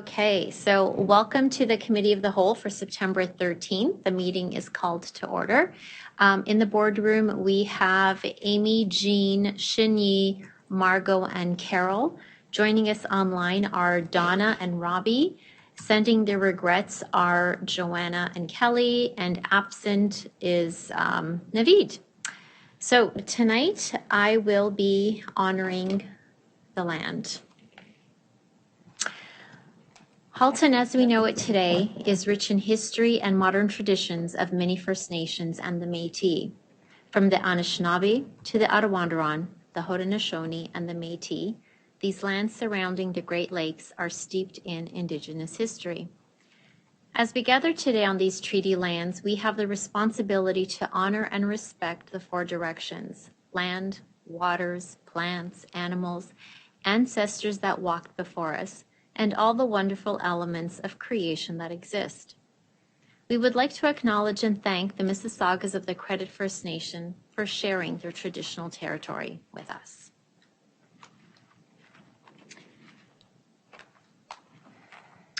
Okay, so welcome to the Committee of the Whole for September 13th. The meeting is called to order. In the boardroom, we have Amy, Jean, Shinyi, Margot, and Carol. Joining us online are Donna and Robbie. Sending their regrets are Joanna and Kelly, and absent is Naveed. So tonight, I will be honoring the land. Halton, as we know it today, is rich in history and modern traditions of many First Nations and the Métis. From the Anishinaabe to the Arawandron, the Haudenosaunee, and the Métis, these lands surrounding the Great Lakes are steeped in Indigenous history. As we gather today on these treaty lands, we have the responsibility to honor and respect the four directions: land, waters, plants, animals, ancestors that walked before us, and all the wonderful elements of creation that exist. We would like to acknowledge and thank the Mississaugas of the Credit First Nation for sharing their traditional territory with us.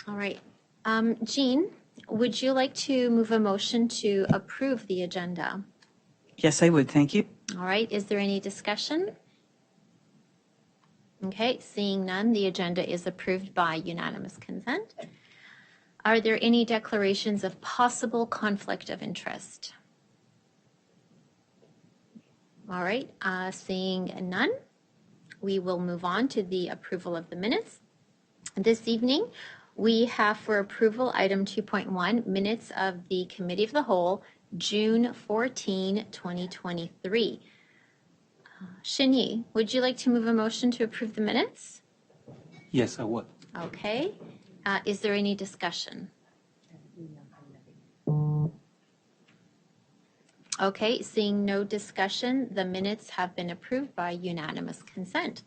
All right. Jean, would you like to move a motion to approve the agenda? Yes, I would. Thank you. All right. Is there any discussion? Okay, seeing none, the agenda is approved by unanimous consent. Are there any declarations of possible conflict of interest? All right, seeing none, we will move on to the approval of the minutes. This evening, we have for approval item 2.1, minutes of the Committee of the Whole, June 14, 2023. Shinyi, would you like to move a motion to approve the minutes? Yes, I would. Okay. Is there any discussion? Okay, seeing no discussion, the minutes have been approved by unanimous consent.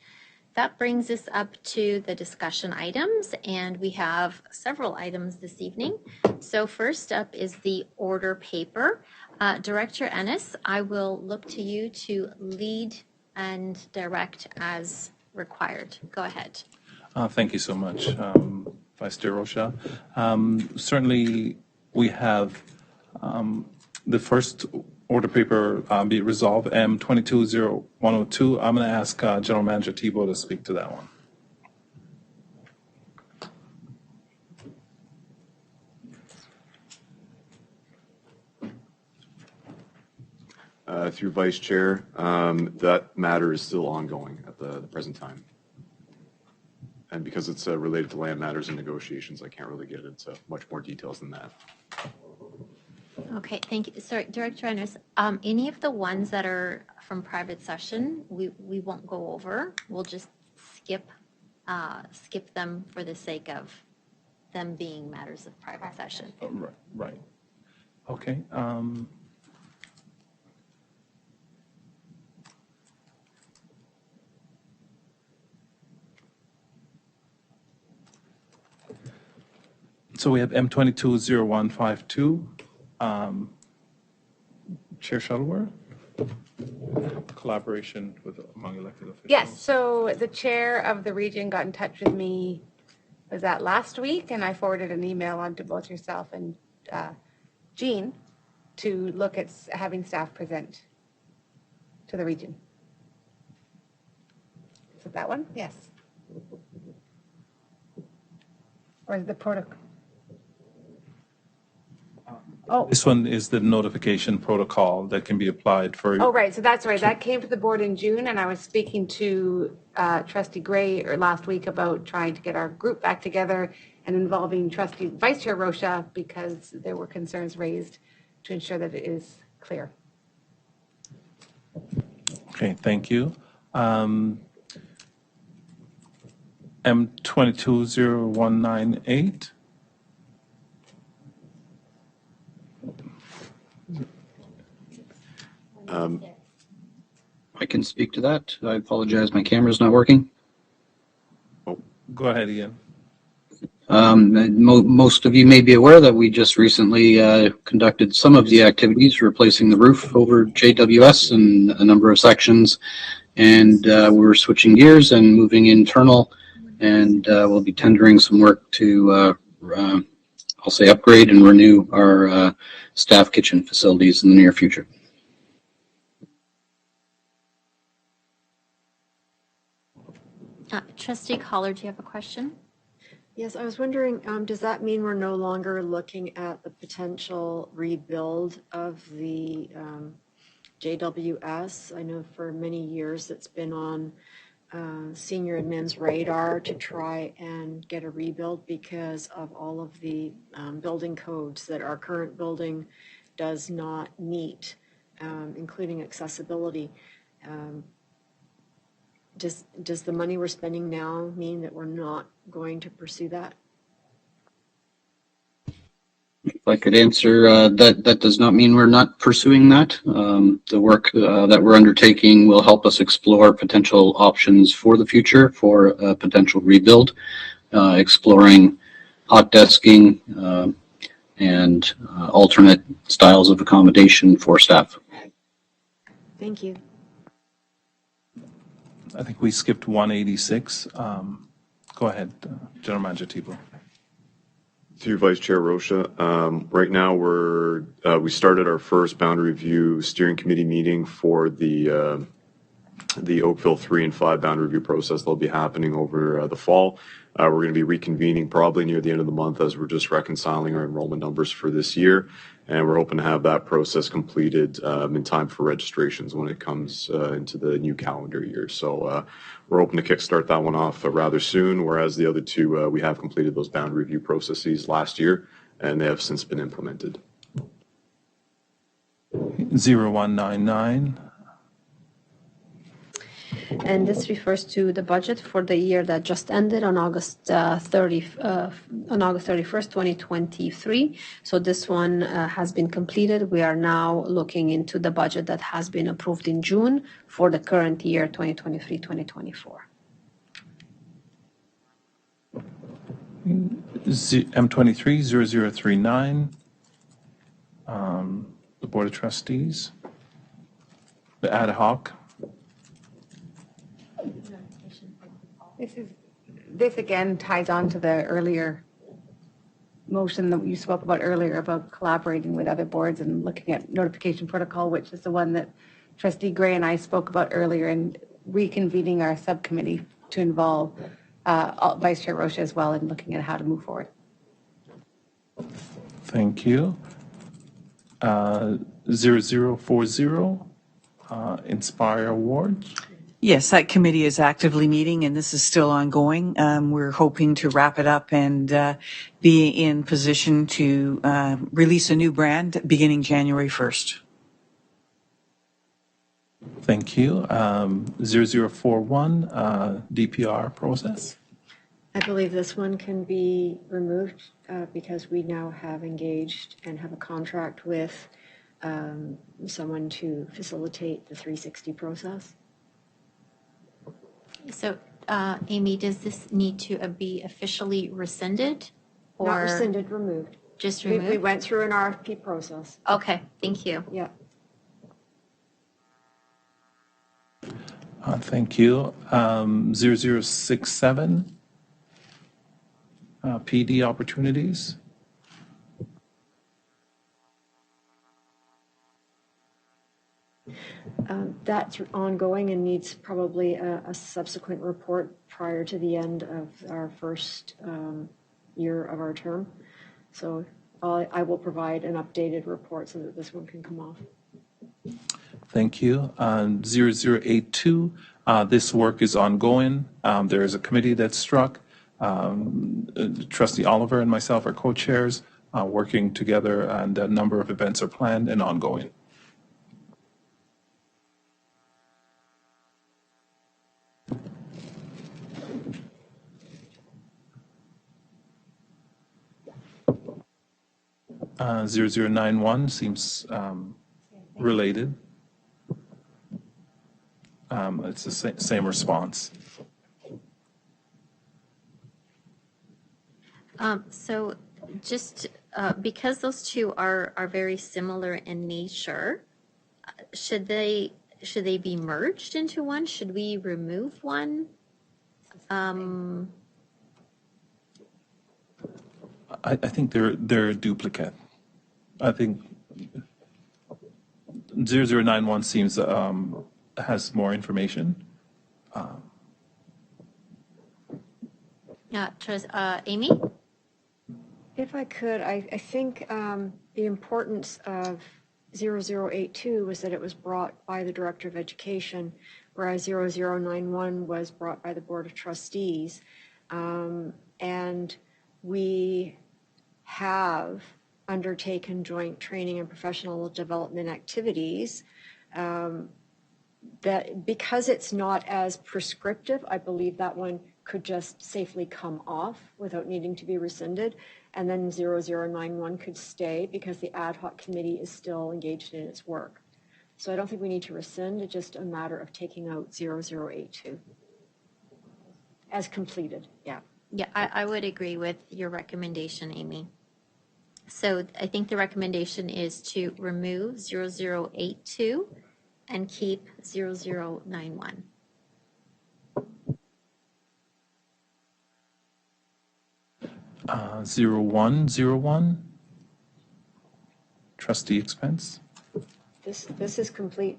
That brings us up to the discussion items, and we have several items this evening. So first up is the order paper. Director Ennis, I will look to you to lead and direct as required. Go ahead. Thank you so much, Vice Chair Rocha. Certainly, we have the first order paper be resolved, M220102. I'm going to ask General Manager Thibault to speak to that one. Through Vice Chair, that matter is still ongoing at the present time. And because it's related to land matters and negotiations, I can't really get into much more details than that. Okay, thank you. Sorry, Director Ennis, any of the ones that are from private session, we won't go over. We'll just skip them for the sake of them being matters of private session. Right. Okay. So we have M220152, Chair Shuttleworth, collaboration among elected officials. Yes, so the chair of the region got in touch with me, was that last week? And I forwarded an email on to both yourself and Jean to look at having staff present to the region. Is it that one? Yes. Or is the protocol? Oh. This one is the notification protocol that can be applied for. Oh, right. So that's right. That came to the board in June, and I was speaking to Trustee Gray last week about trying to get our group back together and involving Trustee Vice Chair Rocha because there were concerns raised to ensure that it is clear. Okay, thank you. M220198. I can speak to that. I apologize, my camera's not working. Oh, go ahead, Ian. Most of you may be aware that we just recently conducted some of the activities replacing the roof over JWS in a number of sections, and we're switching gears and moving internal and we'll be tendering some work to, I'll say, upgrade and renew our staff kitchen facilities in the near future. Trustee Collar, do you have a question? Yes, I was wondering, does that mean we're no longer looking at the potential rebuild of the JWS? I know for many years it's been on senior admin's radar to try and get a rebuild because of all of the building codes that our current building does not meet, including accessibility. Does the money we're spending now mean that we're not going to pursue that? If I could answer, that does not mean we're not pursuing that. The work that we're undertaking will help us explore potential options for the future for a potential rebuild, exploring hot desking and alternate styles of accommodation for staff. Thank you. I think we skipped 186. Go ahead, General Manager Tebow. Through Vice Chair Rocha, right now we started our first boundary review steering committee meeting for the Oakville 3 and 5 boundary review process. That'll be happening over the fall. We're going to be reconvening probably near the end of the month as we're just reconciling our enrollment numbers for this year. And we're hoping to have that process completed in time for registrations when it comes into the new calendar year. So we're hoping to kickstart that one off rather soon, whereas the other two, we have completed those boundary review processes last year, and they have since been implemented. 0199. And this refers to the budget for the year that just ended on August 31st, 2023. So this one has been completed. We are now looking into the budget that has been approved in June for the current year, 2023-2024. M23-0039. The Board of Trustees. The ad hoc. This again ties on to the earlier motion that you spoke about earlier about collaborating with other boards and looking at notification protocol, which is the one that Trustee Gray and I spoke about earlier, and reconvening our subcommittee to involve Vice Chair Rocha as well in looking at how to move forward. Thank you. 0040, Inspire Awards. Yes, that committee is actively meeting, and this is still ongoing. We're hoping to wrap it up and be in position to release a new brand beginning January 1st. Thank you. 0041, DPR process. I believe this one can be removed because we now have engaged and have a contract with someone to facilitate the 360 process. So, Amy, does this need to be officially rescinded? Or Not rescinded, removed. just We removed? went through an RFP process. Okay, thank you. Yeah. Thank you. 0067, PD opportunities. That's ongoing and needs probably a subsequent report prior to the end of our first year of our term. So I will provide an updated report so that this one can come off. Thank you. 0082, this work is ongoing. There is a committee that's struck. Trustee Oliver and myself are co-chairs working together, and a number of events are planned and ongoing. Uh, 0091 seems related. It's the same response. So just because those two are very similar in nature, should they be merged into one? Should we remove one? I think they're a duplicate. I think 0091 seems has more information. Amy? If I could, I think the importance of 0082 was that it was brought by the Director of Education, whereas 0091 was brought by the Board of Trustees. And we have undertaken joint training and professional development activities that because it's not as prescriptive, I believe that one could just safely come off without needing to be rescinded. And then 0091 could stay because the ad hoc committee is still engaged in its work. So I don't think we need to rescind, it's just a matter of taking out 0082 as completed, yeah. Yeah, I would agree with your recommendation, Amy. So I think the recommendation is to remove 0082 and keep 0091. 0101, trustee expense. This is complete.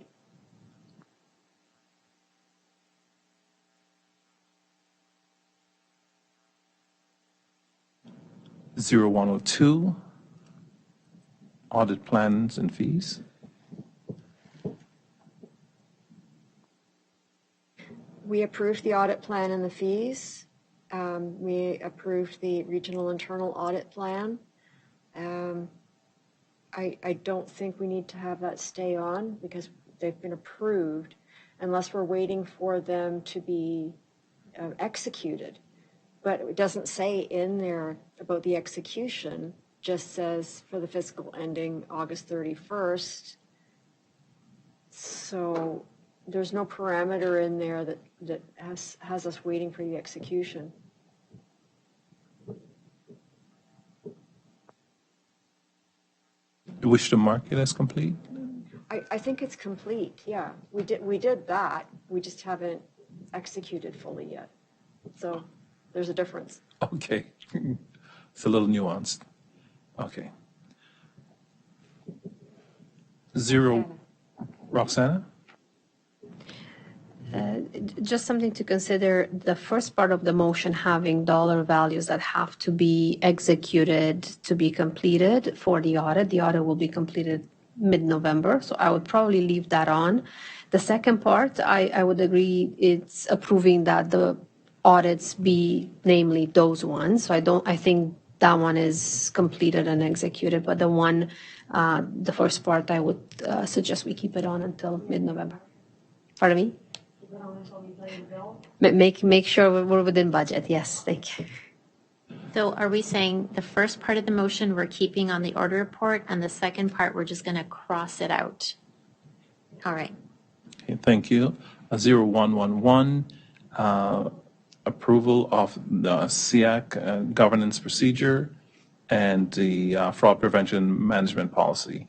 Zero 0102, audit plans and fees. We approved the audit plan and the fees. We approved the regional internal audit plan. I don't think we need to have that stay on because they've been approved unless we're waiting for them to be executed. But it doesn't say in there about the execution, just says for the fiscal ending August 31st. So there's no parameter in there that has us waiting for the execution. You wish to mark it as complete? I think it's complete, yeah. We did that. We just haven't executed fully yet. So there's a difference. Okay. It's a little nuanced. Okay. Roxana? Just something to consider, the first part of the motion having dollar values that have to be executed to be completed for the audit. The audit will be completed mid-November, so I would probably leave that on. The second part, I would agree, it's approving that the audits be namely those ones. So I think that one is completed and executed, but the first part, I would suggest we keep it on until mid-November. Pardon me? Make sure we're within budget. Yes, thank you. So are we saying the first part of the motion we're keeping on the order report and the second part we're just going to cross it out? All right. Okay, thank you. 0111, approval of the SEAC governance procedure and the fraud prevention management policy.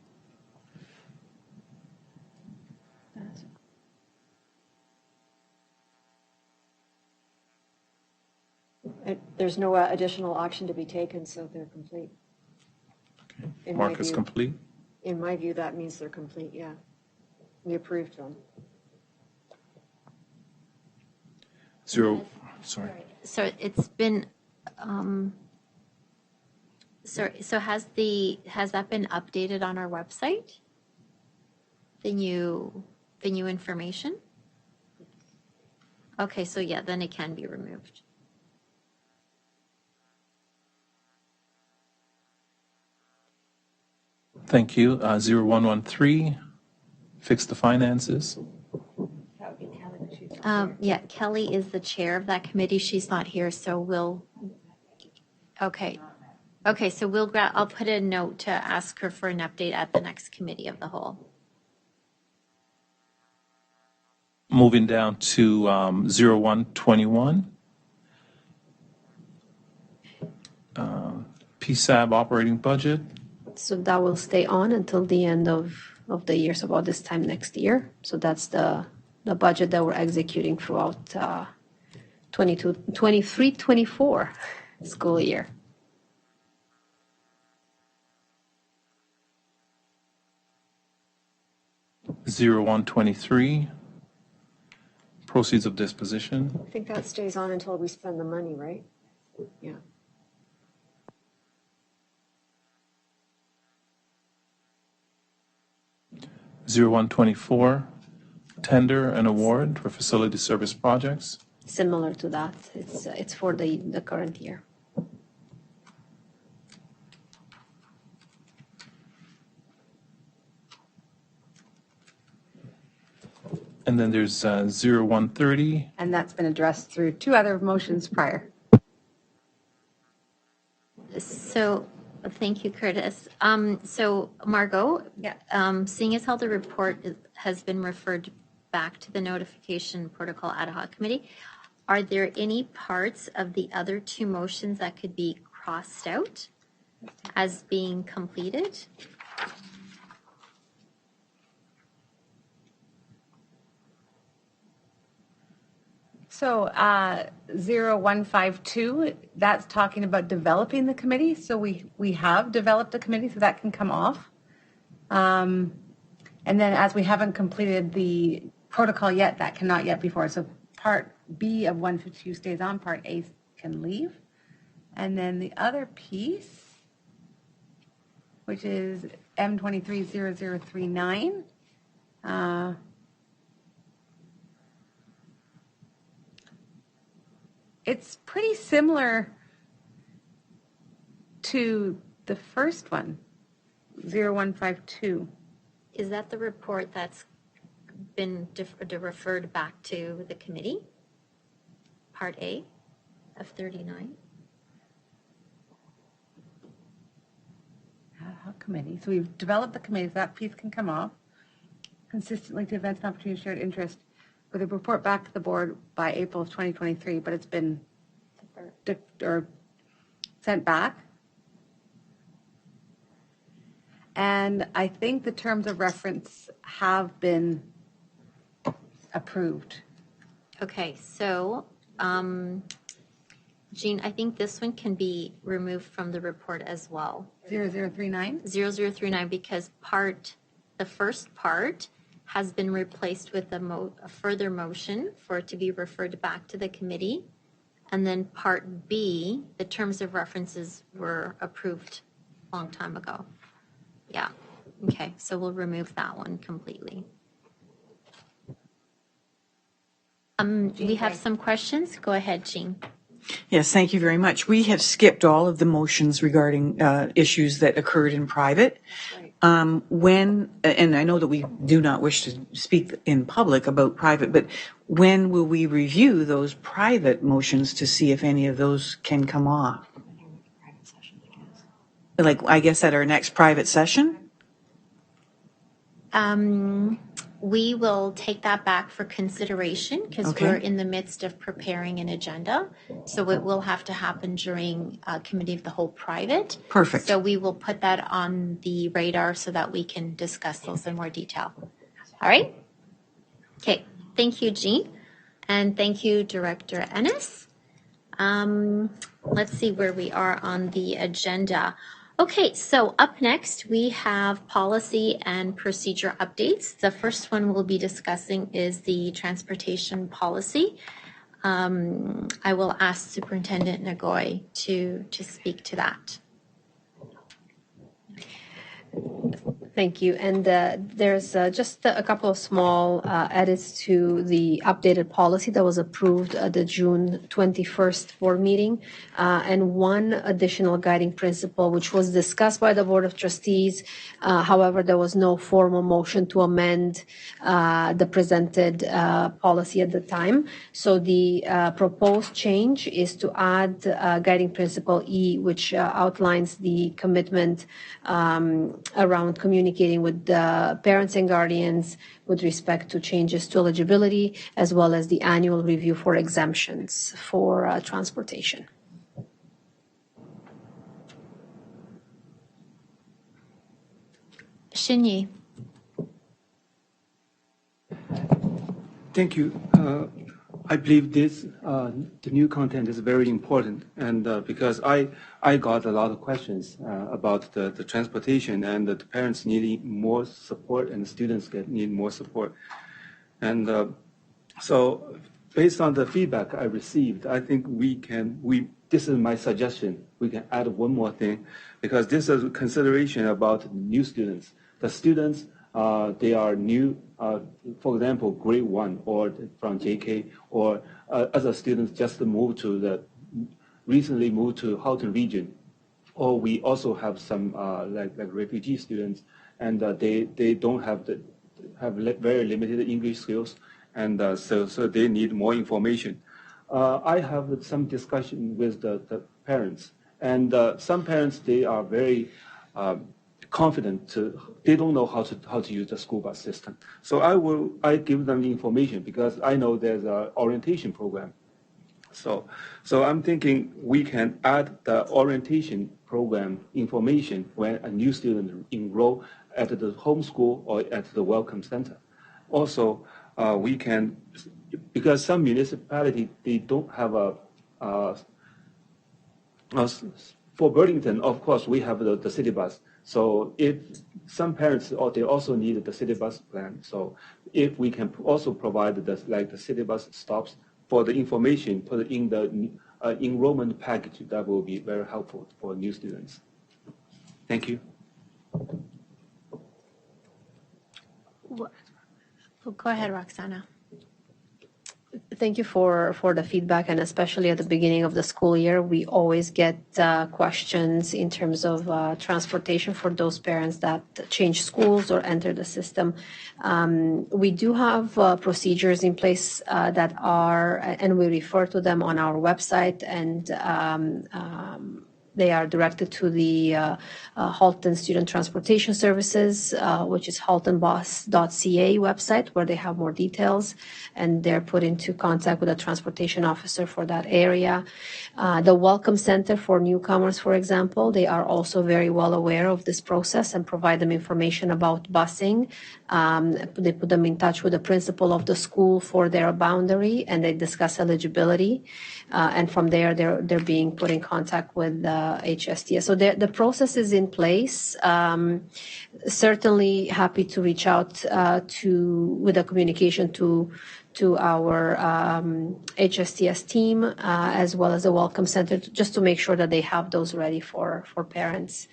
There's no additional action to be taken, so they're complete. Okay. Mark is complete. In my view, that means they're complete, yeah. We approved them. Sorry. So it's been, so has that been updated on our website? The new information? Okay, so yeah, then it can be removed. Thank you. 0113, fix the finances. Yeah, Kelly is the chair of that committee. She's not here, so okay. Okay, so I'll put a note to ask her for an update at the next committee of the whole. Moving down to 0121. PSAB operating budget. So that will stay on until the end of the year, so about this time next year. So that's the budget that we're executing throughout 23-24 school year. 0123, proceeds of disposition. I think that stays on until we spend the money, right? Yeah. Zero 0124, tender and award for facility service projects. Similar to that, it's for the current year. And then there's 0130, And that's been addressed through two other motions prior. So, thank you, Curtis. So, Margot, seeing as how the report has been referred back to the Notification Protocol Ad Hoc Committee, are there any parts of the other two motions that could be crossed out as being completed? So 0152, that's talking about developing the committee. So we have developed a committee, so that can come off. And then as we haven't completed the protocol yet, that cannot yet be forwarded. So part B of 152 stays on, part A can leave. And then the other piece, which is M230039, it's pretty similar to the first one, 0152. Is that the report that's been referred back to the committee? Part A of 39? Ad hoc committee. So we've developed the committee, so that piece can come off. Consistently to advance an opportunity of shared interest with a report back to the board by April of 2023, but it's been sent back. And I think the terms of reference have been approved. Okay, so, Jean, I think this one can be removed from the report as well. 0039? 0039, because the first part has been replaced with a further motion for it to be referred back to the committee. And then part B, the terms of references were approved a long time ago. Yeah, okay, so we'll remove that one completely. We have some questions. Go ahead, Jean. Yes, thank you very much. We have skipped all of the motions regarding issues that occurred in private. When, and I know that we do not wish to speak in public about private, but when will we review those private motions to see if any of those can come off? Like, I guess at our next private session? We will take that back for consideration because Okay. we're in the midst of preparing an agenda. So it will have to happen during Committee of the Whole private. Perfect. So we will put that on the radar so that we can discuss those in more detail. All right? Okay. Thank you, Jean. And thank you, Director Ennis. Let's see where we are on the agenda. Okay, so up next, we have policy and procedure updates. The first one we'll be discussing is the transportation policy. I will ask Superintendent Nagoy to speak to that. Thank you. And there's just a couple of small edits to the updated policy that was approved at the June 21st board meeting, and one additional guiding principle, which was discussed by the Board of Trustees. However, there was no formal motion to amend the presented policy at the time. So the proposed change is to add guiding principle E, which outlines the commitment around communicating with the parents and guardians with respect to changes to eligibility, as well as the annual review for exemptions for transportation. Shinyi. Thank you. I believe the new content is very important, and because I got a lot of questions about the transportation, and the parents need more support, and the students need more support, and so based on the feedback I received, I think this is my suggestion. We can add one more thing, because this is a consideration about new students. The students, they are new, for example, grade 1 or from JK, or other students just recently moved to Halton region. Or we also have some like refugee students, and they don't have very limited English skills, and so they need more information. I have some discussion with the parents, and some parents, they are very confident they don't know how to use the school bus system. So I give them the information, because I know there's an orientation program. So I'm thinking we can add the orientation program information when a new student enroll at the home school or at the welcome center. Also, we can, because some municipality, they don't have for Burlington, of course, we have the city bus. So if some parents, they also need the city bus plan. So if we can also provide the city bus stops for the information put in the enrollment package, that will be very helpful for new students. Thank you. Well, go ahead, Roxana. Thank you for the feedback, and especially at the beginning of the school year, we always get questions in terms of transportation for those parents that change schools or enter the system. We do have procedures in place that are, and we refer to them on our website, and they are directed to the Halton Student Transportation Services, which is haltonbus.ca website, where they have more details, and they're put into contact with a transportation officer for that area. The Welcome Center for newcomers, for example, they are also very well aware of this process and provide them information about busing. They put them in touch with the principal of the school for their boundary, and they discuss eligibility. And from there, they're being put in contact with HSTS. So the process is in place. Certainly happy to reach out with a communication to our HSTS team, as well as the Welcome Center, just to make sure that they have those ready for parents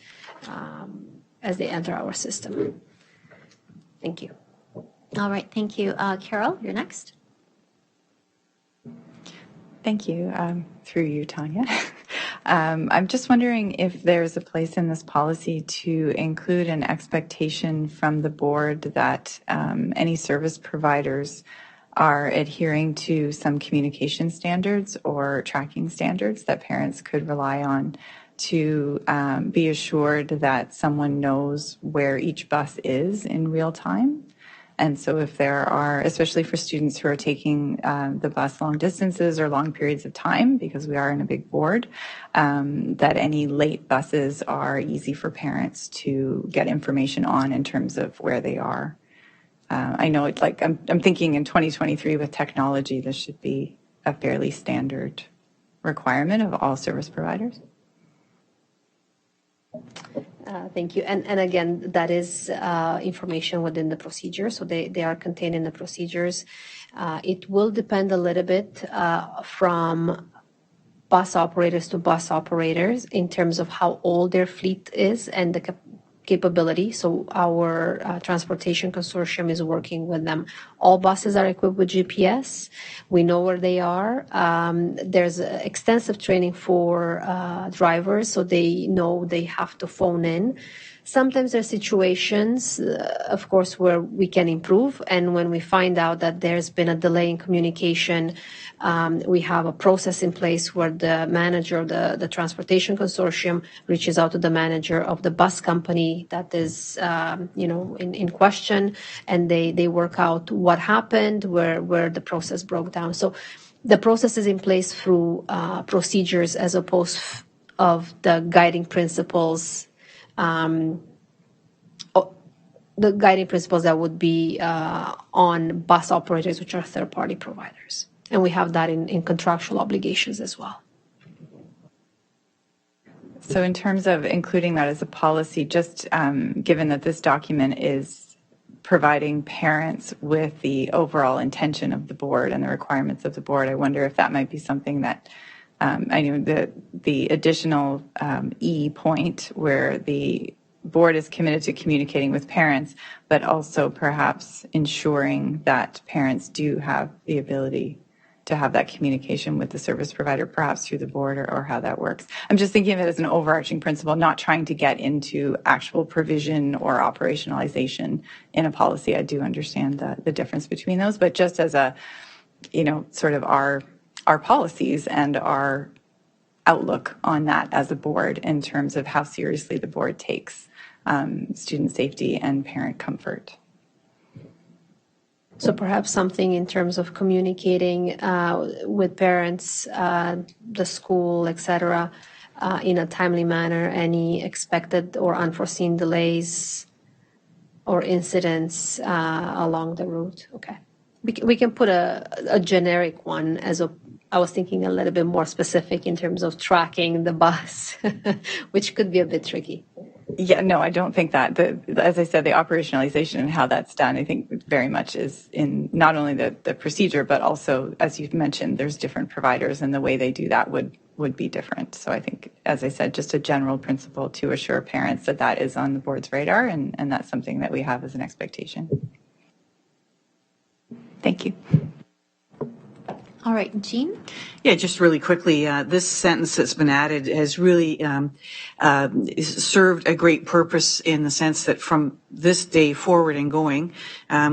as they enter our system. Thank you. All right, thank you. Carol, you're next. Thank you. Through you, Tanya. I'm just wondering if there's a place in this policy to include an expectation from the board that any service providers are adhering to some communication standards or tracking standards that parents could rely on to be assured that someone knows where each bus is in real time. And so if there are, especially for students who are taking the bus long distances or long periods of time, because we are in a big board, that any late buses are easy for parents to get information on in terms of where they are. I know it's like, I'm thinking in 2023 with technology, this should be a fairly standard requirement of all service providers. Thank you. And again, that is information within the procedure, so they are contained in the procedures. It will depend a little bit from bus operators to bus operators in terms of how old their fleet is and the capability. So our transportation consortium is working with them. All buses are equipped with GPS. We know where they are. There's extensive training for drivers, so they know they have to phone in. Sometimes there are situations, of course, where we can improve. And when we find out that there's been a delay in communication, we have a process in place where the manager of the transportation consortium reaches out to the manager of the bus company that is, in question, and they work out what happened, where the process broke down. So the process is in place through procedures as opposed of the guiding principles. The guiding principles that would be on bus operators, which are third-party providers. And we have that in contractual obligations as well. So in terms of including that as a policy, just given that this document is providing parents with the overall intention of the board and the requirements of the board, I wonder if that might be something that I know the additional E point where the board is committed to communicating with parents, but also perhaps ensuring that parents do have the ability to have that communication with the service provider, perhaps through the board or how that works. I'm just thinking of it as an overarching principle, not trying to get into actual provision or operationalization in a policy. I do understand the difference between those, but just as a, sort of our policies and our outlook on that as a board in terms of how seriously the board takes student safety and parent comfort. So perhaps something in terms of communicating with parents, the school, etc., in a timely manner, any expected or unforeseen delays or incidents along the route. Okay. We can put a generic one I was thinking a little bit more specific in terms of tracking the bus, which could be a bit tricky. Yeah, no, I don't think that. As I said, the operationalization and how that's done, I think very much is in not only the procedure, but also, as you've mentioned, there's different providers and the way they do that would be different. So I think, as I said, just a general principle to assure parents that that is on the board's radar and that's something that we have as an expectation. Thank you. All right, Jean? Yeah, just really quickly, this sentence that's been added has really served a great purpose in the sense that from this day forward and going,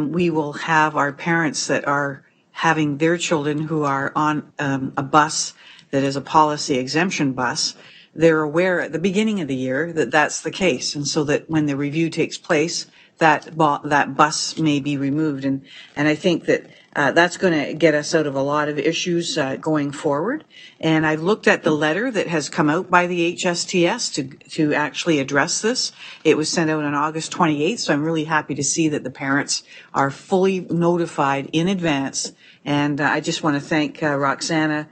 we will have our parents that are having their children who are on a bus that is a policy exemption bus. They're aware at the beginning of the year that that's the case, and so that when the review takes place, that bus may be removed. And I think that that's going to get us out of a lot of issues going forward. And I looked at the letter that has come out by the HSTS to actually address this. It was sent out on August 28th, so I'm really happy to see that the parents are fully notified in advance. And I just want to thank Roxana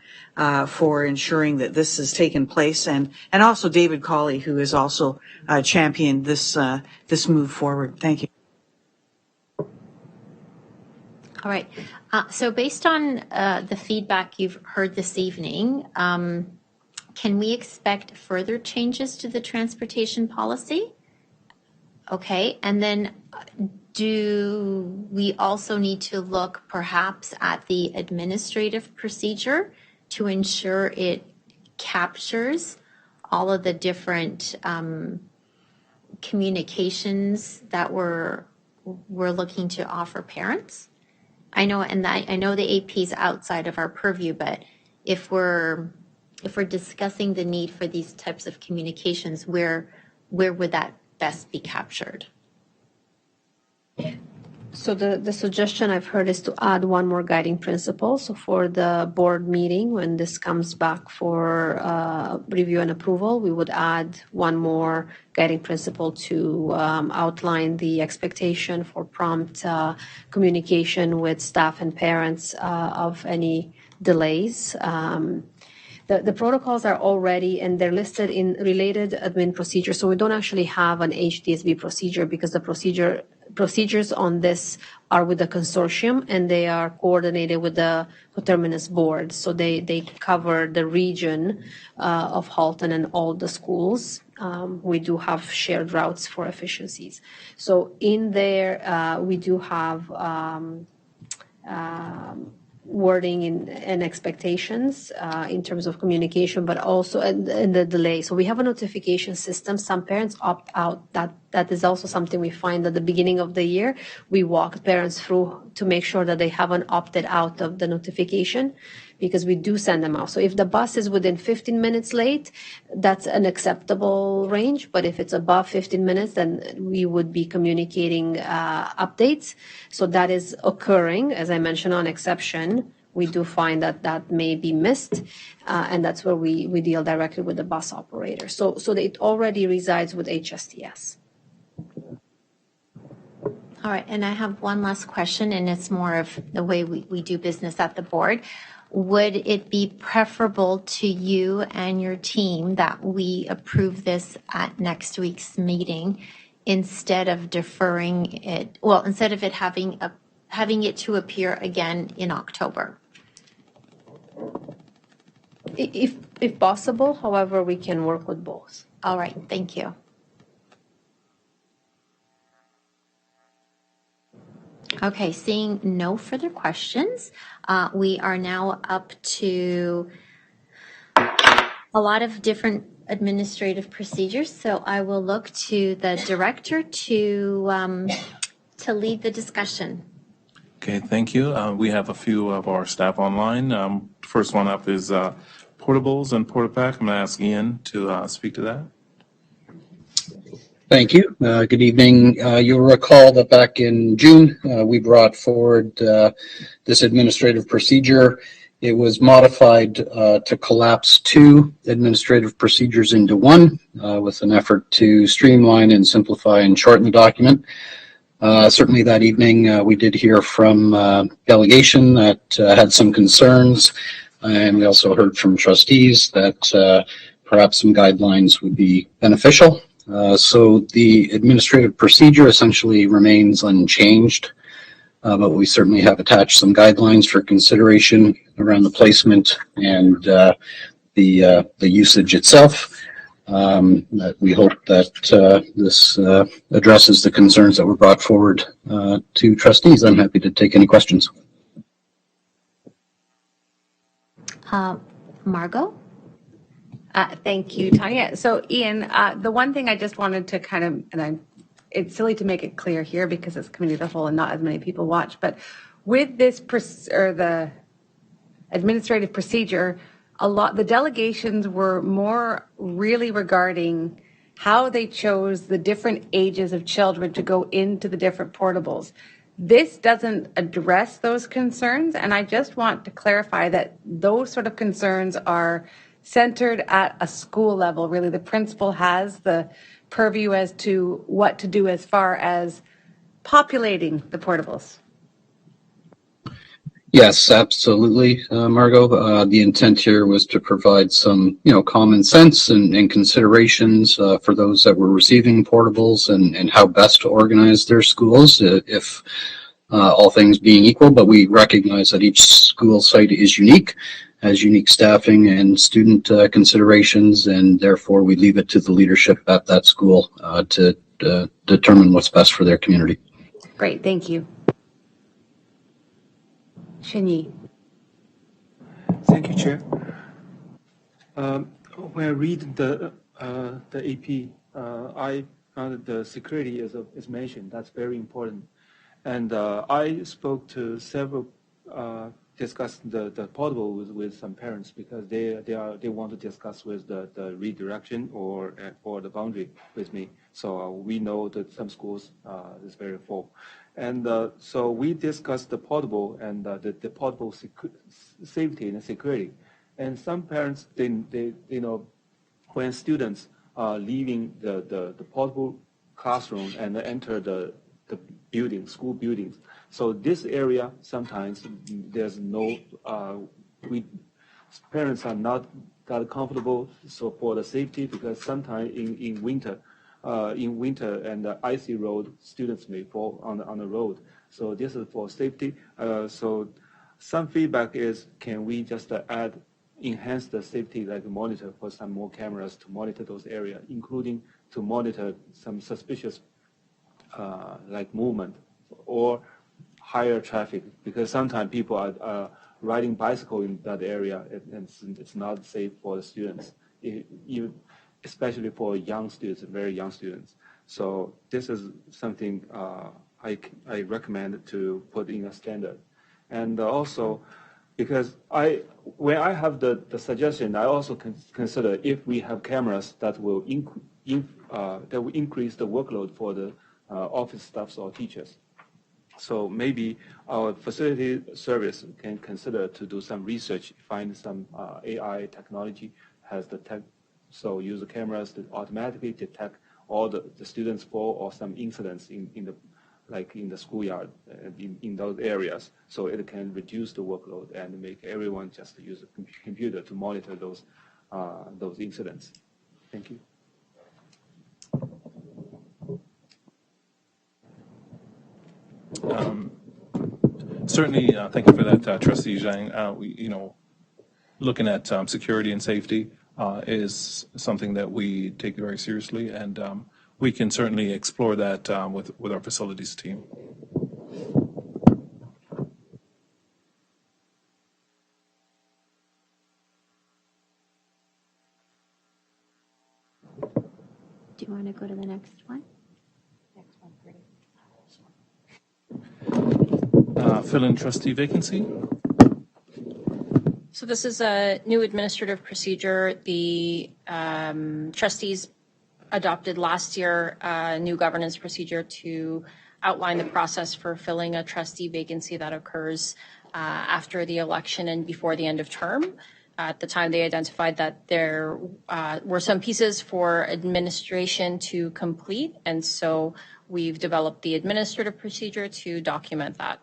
for ensuring that this has taken place, and also David Colley, who has also championed this move forward. Thank you. All right. So based on the feedback you've heard this evening, can we expect further changes to the transportation policy? Okay. And then do we also need to look perhaps at the administrative procedure to ensure it captures all of the different communications that we're looking to offer parents? I know, and I know the AP is outside of our purview, but if we're discussing the need for these types of communications, where would that best be captured? So the suggestion I've heard is to add one more guiding principle. So for the board meeting, when this comes back for review and approval, we would add one more guiding principle to outline the expectation for prompt communication with staff and parents of any delays. The protocols are already, and they're listed in related admin procedures. So we don't actually have an HDSB procedure because the procedures on this are with the consortium and they are coordinated with the coterminous board. So they cover the region of Halton and all the schools. We do have shared routes for efficiencies. So in there, we do have wording and expectations in terms of communication, but also in the delay. So we have a notification system. Some parents opt out. That is also something we find at the beginning of the year. We walk parents through to make sure that they haven't opted out of the notification, because we do send them out. So if the bus is within 15 minutes late, that's an acceptable range. But if it's above 15 minutes, then we would be communicating updates. So that is occurring. As I mentioned on exception, we do find that may be missed. And that's where we deal directly with the bus operator. So it already resides with HSTS. All right, and I have one last question, and it's more of the way we do business at the board. would it be preferable to you and your team that we approve this at next week's meeting instead of deferring it, well, instead of it having it to appear again in October? If possible, however, we can work with both. All right, thank you. Okay, seeing no further questions, we are now up to a lot of different administrative procedures. So I will look to the director to lead the discussion. Okay, thank you. We have a few of our staff online. First one up is portables and portapack. I'm going to ask Ian to speak to that. Thank you. Good evening. You'll recall that back in June, we brought forward this administrative procedure. It was modified to collapse two administrative procedures into one with an effort to streamline and simplify and shorten the document. Certainly that evening, we did hear from delegation that had some concerns, and we also heard from trustees that perhaps some guidelines would be beneficial. So the administrative procedure essentially remains unchanged, but we certainly have attached some guidelines for consideration around the placement and the usage itself. That we hope that this addresses the concerns that were brought forward to trustees. I'm happy to take any questions. Margot? Thank you, Tanya. So, Ian, the one thing I just wanted to kind of, it's silly to make it clear here because it's committee of the whole and not as many people watch, but with this, the administrative procedure, the delegations were more really regarding how they chose the different ages of children to go into the different portables. This doesn't address those concerns, and I just want to clarify that those sort of concerns are centered at a school level. Really, the principal has the purview as to what to do as far as populating the portables. Yes, absolutely, Margot. The intent here was to provide some, common sense and considerations for those that were receiving portables and how best to organize their schools if all things being equal. But we recognize that each school site is unique, has unique staffing and student considerations, and therefore we leave it to the leadership at that school to determine what's best for their community. Great, thank you. Shinyi. Thank you, Chair. When I read the AP, I found that the security is mentioned. That's very important. And I spoke to several, discussed the portable with some parents because they want to discuss with the redirection or the boundary with me. So we know that some schools is very full. And so we discussed the portable and the portable safety and security. And some parents, they when students are leaving the portable classroom and enter the building, school buildings. So this area, sometimes there's no, parents are not that comfortable so for the safety because sometimes in winter and the icy road, students may fall on the road. So this is for safety. So some feedback is, can we just enhance the safety, like monitor for some more cameras to monitor those areas, including to monitor some suspicious like movement or higher traffic, because sometimes people are riding bicycle in that area and it's not safe for the students, especially for young students, very young students. So this is something I recommend to put in a standard. And also, because when I have the suggestion, I also consider if we have cameras that will increase the workload for the office staffs or teachers. So maybe our facility service can consider to do some research, find some AI technology has the tech, so use the cameras to automatically detect all the students fall or some incidents in like in the schoolyard, in those areas, so it can reduce the workload and make everyone just use a computer to monitor those incidents. Thank you. Certainly, thank you for that, Trustee Zhang. Looking at security and safety is something that we take very seriously, and we can certainly explore that with our facilities team. Do you want to go to the next one? Fill-in trustee vacancy. So this is a new administrative procedure. The trustees adopted last year a new governance procedure to outline the process for filling a trustee vacancy that occurs after the election and before the end of term. At the time, they identified that there were some pieces for administration to complete, and so we've developed the administrative procedure to document that.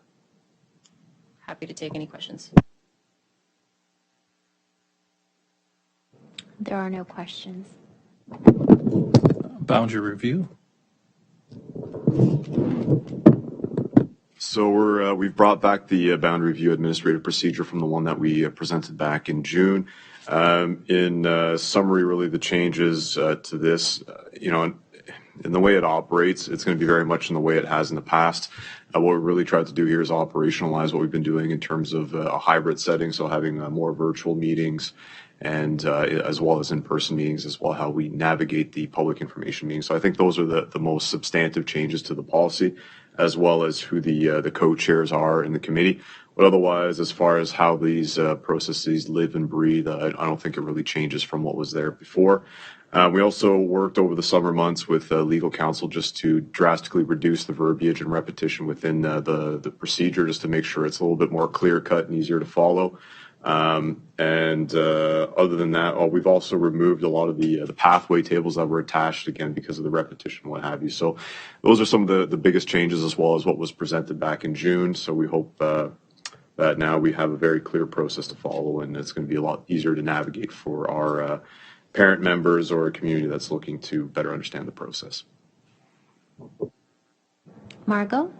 Happy to take any questions. There are no questions. Boundary review. So we've brought back the boundary review administrative procedure from the one that we presented back in June. In summary, really the changes to this, in the way it operates, it's going to be very much in the way it has in the past. What we really tried to do here is operationalize what we've been doing in terms of a hybrid setting, so having more virtual meetings and as well as in-person meetings, as well how we navigate the public information meetings. So I think those are the most substantive changes to the policy, as well as who the co-chairs are in the committee. But otherwise, as far as how these processes live and breathe, I don't think it really changes from what was there before. We also worked over the summer months with legal counsel just to drastically reduce the verbiage and repetition within the procedure, just to make sure it's a little bit more clear-cut and easier to follow. Other than that, we've also removed a lot of the pathway tables that were attached, again, because of the repetition and what have you. So those are some of the biggest changes, as well as what was presented back in June. So we hope that now we have a very clear process to follow, and it's going to be a lot easier to navigate for our parent members or a community that's looking to better understand the process. Margot?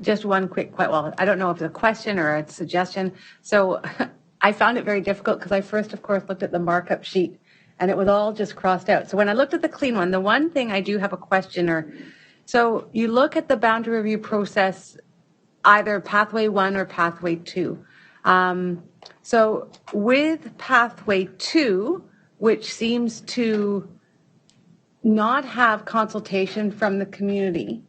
Just one quick, well, I don't know if it's a question or a suggestion. So I found it very difficult because I first, of course, looked at the markup sheet and it was all just crossed out. So when I looked at the clean one, the one thing I do have a question so you look at the boundary review process, either pathway 1 or pathway 2. So with pathway 2, which seems to not have consultation from the community,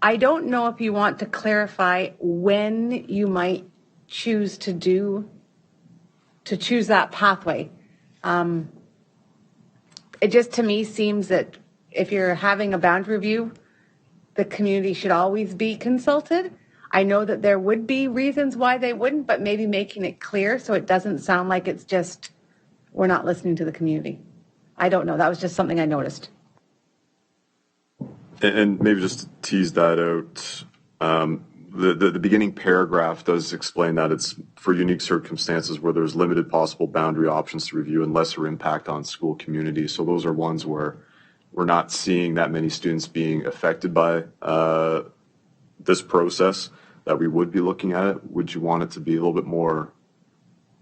I don't know if you want to clarify when you might choose to choose that pathway. It just to me seems that if you're having a boundary review, the community should always be consulted. I know that there would be reasons why they wouldn't, but maybe making it clear so it doesn't sound like it's just we're not listening to the community. I don't know. That was just something I noticed. And maybe just to tease that out, the beginning paragraph does explain that it's for unique circumstances where there's limited possible boundary options to review and lesser impact on school community. So those are ones where we're not seeing that many students being affected by this process that we would be looking at it. Would you want it to be a little bit more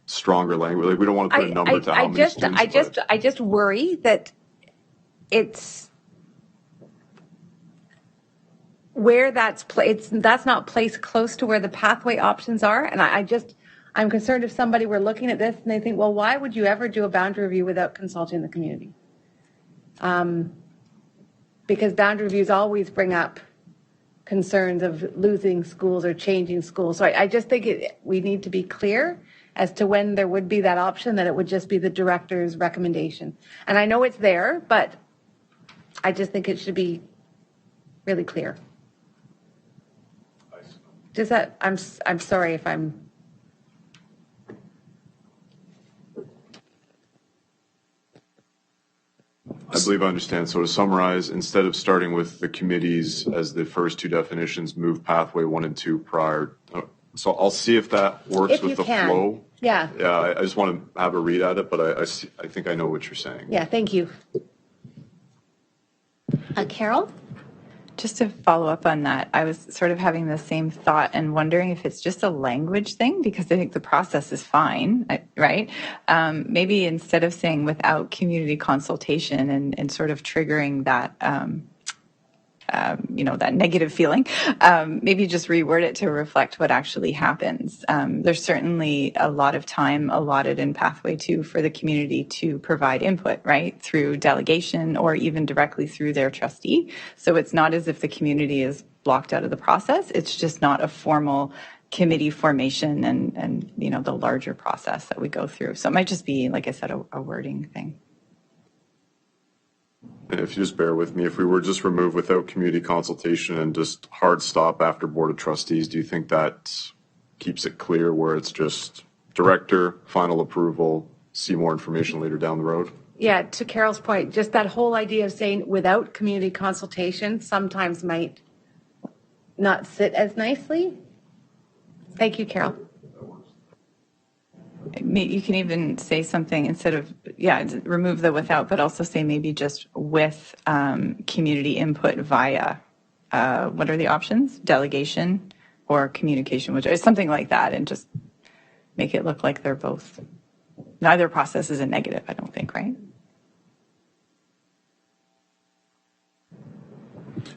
stronger language? Like, we don't want to put a number to how many students. I just worry that it's where that's not placed close to where the pathway options are. And I'm concerned if somebody were looking at this and they think, well, why would you ever do a boundary review without consulting the community? Because boundary reviews always bring up concerns of losing schools or changing schools. So I just think we need to be clear as to when there would be that option, that it would just be the director's recommendation. And I know it's there, but I just think it should be really clear. Does that, I'm sorry if I'm. I believe I understand. So to summarize, instead of starting with the committees as the first two definitions, move pathway 1 and 2 prior. So I'll see if that works If with you the can. flow. Yeah. Yeah, I just want to have a read at it, but I think I know what you're saying. Yeah, thank you. Carol? Just to follow up on that, I was sort of having the same thought and wondering if it's just a language thing, because I think the process is fine, right? Maybe instead of saying without community consultation and sort of triggering that, that negative feeling, maybe just reword it to reflect what actually happens. There's certainly a lot of time allotted in Pathway 2 for the community to provide input, right, through delegation or even directly through their trustee. So it's not as if the community is blocked out of the process. It's just not a formal committee formation and the larger process that we go through. So it might just be, like I said, a wording thing. And if you just bear with me, if we were just remove without community consultation and just hard stop after Board of Trustees, do you think that keeps it clear where it's just director, final approval, see more information later down the road? Yeah, to Carol's point, just that whole idea of saying without community consultation sometimes might not sit as nicely. Thank you, Carol. You can even say something instead of, remove the without, but also say maybe just with community input via, what are the options? Delegation or communication, which is something like that, and just make it look like they're both. Neither process is a negative, I don't think, right?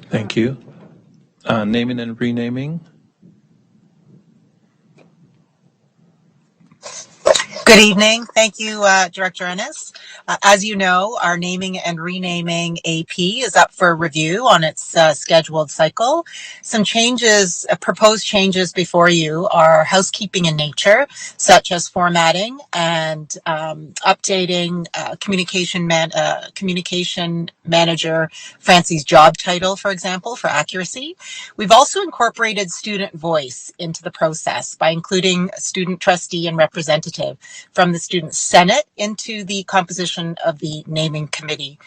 Thank you. Naming and renaming. Good evening. Thank you, Director Ennis. As you know, our naming and renaming AP is up for review on its scheduled cycle. Some changes, proposed changes before you are housekeeping in nature, such as formatting and updating communication manager Francie's job title, for example, for accuracy. We've also incorporated student voice into the process by including a student trustee and representative from the Student Senate into the composition of the naming committee.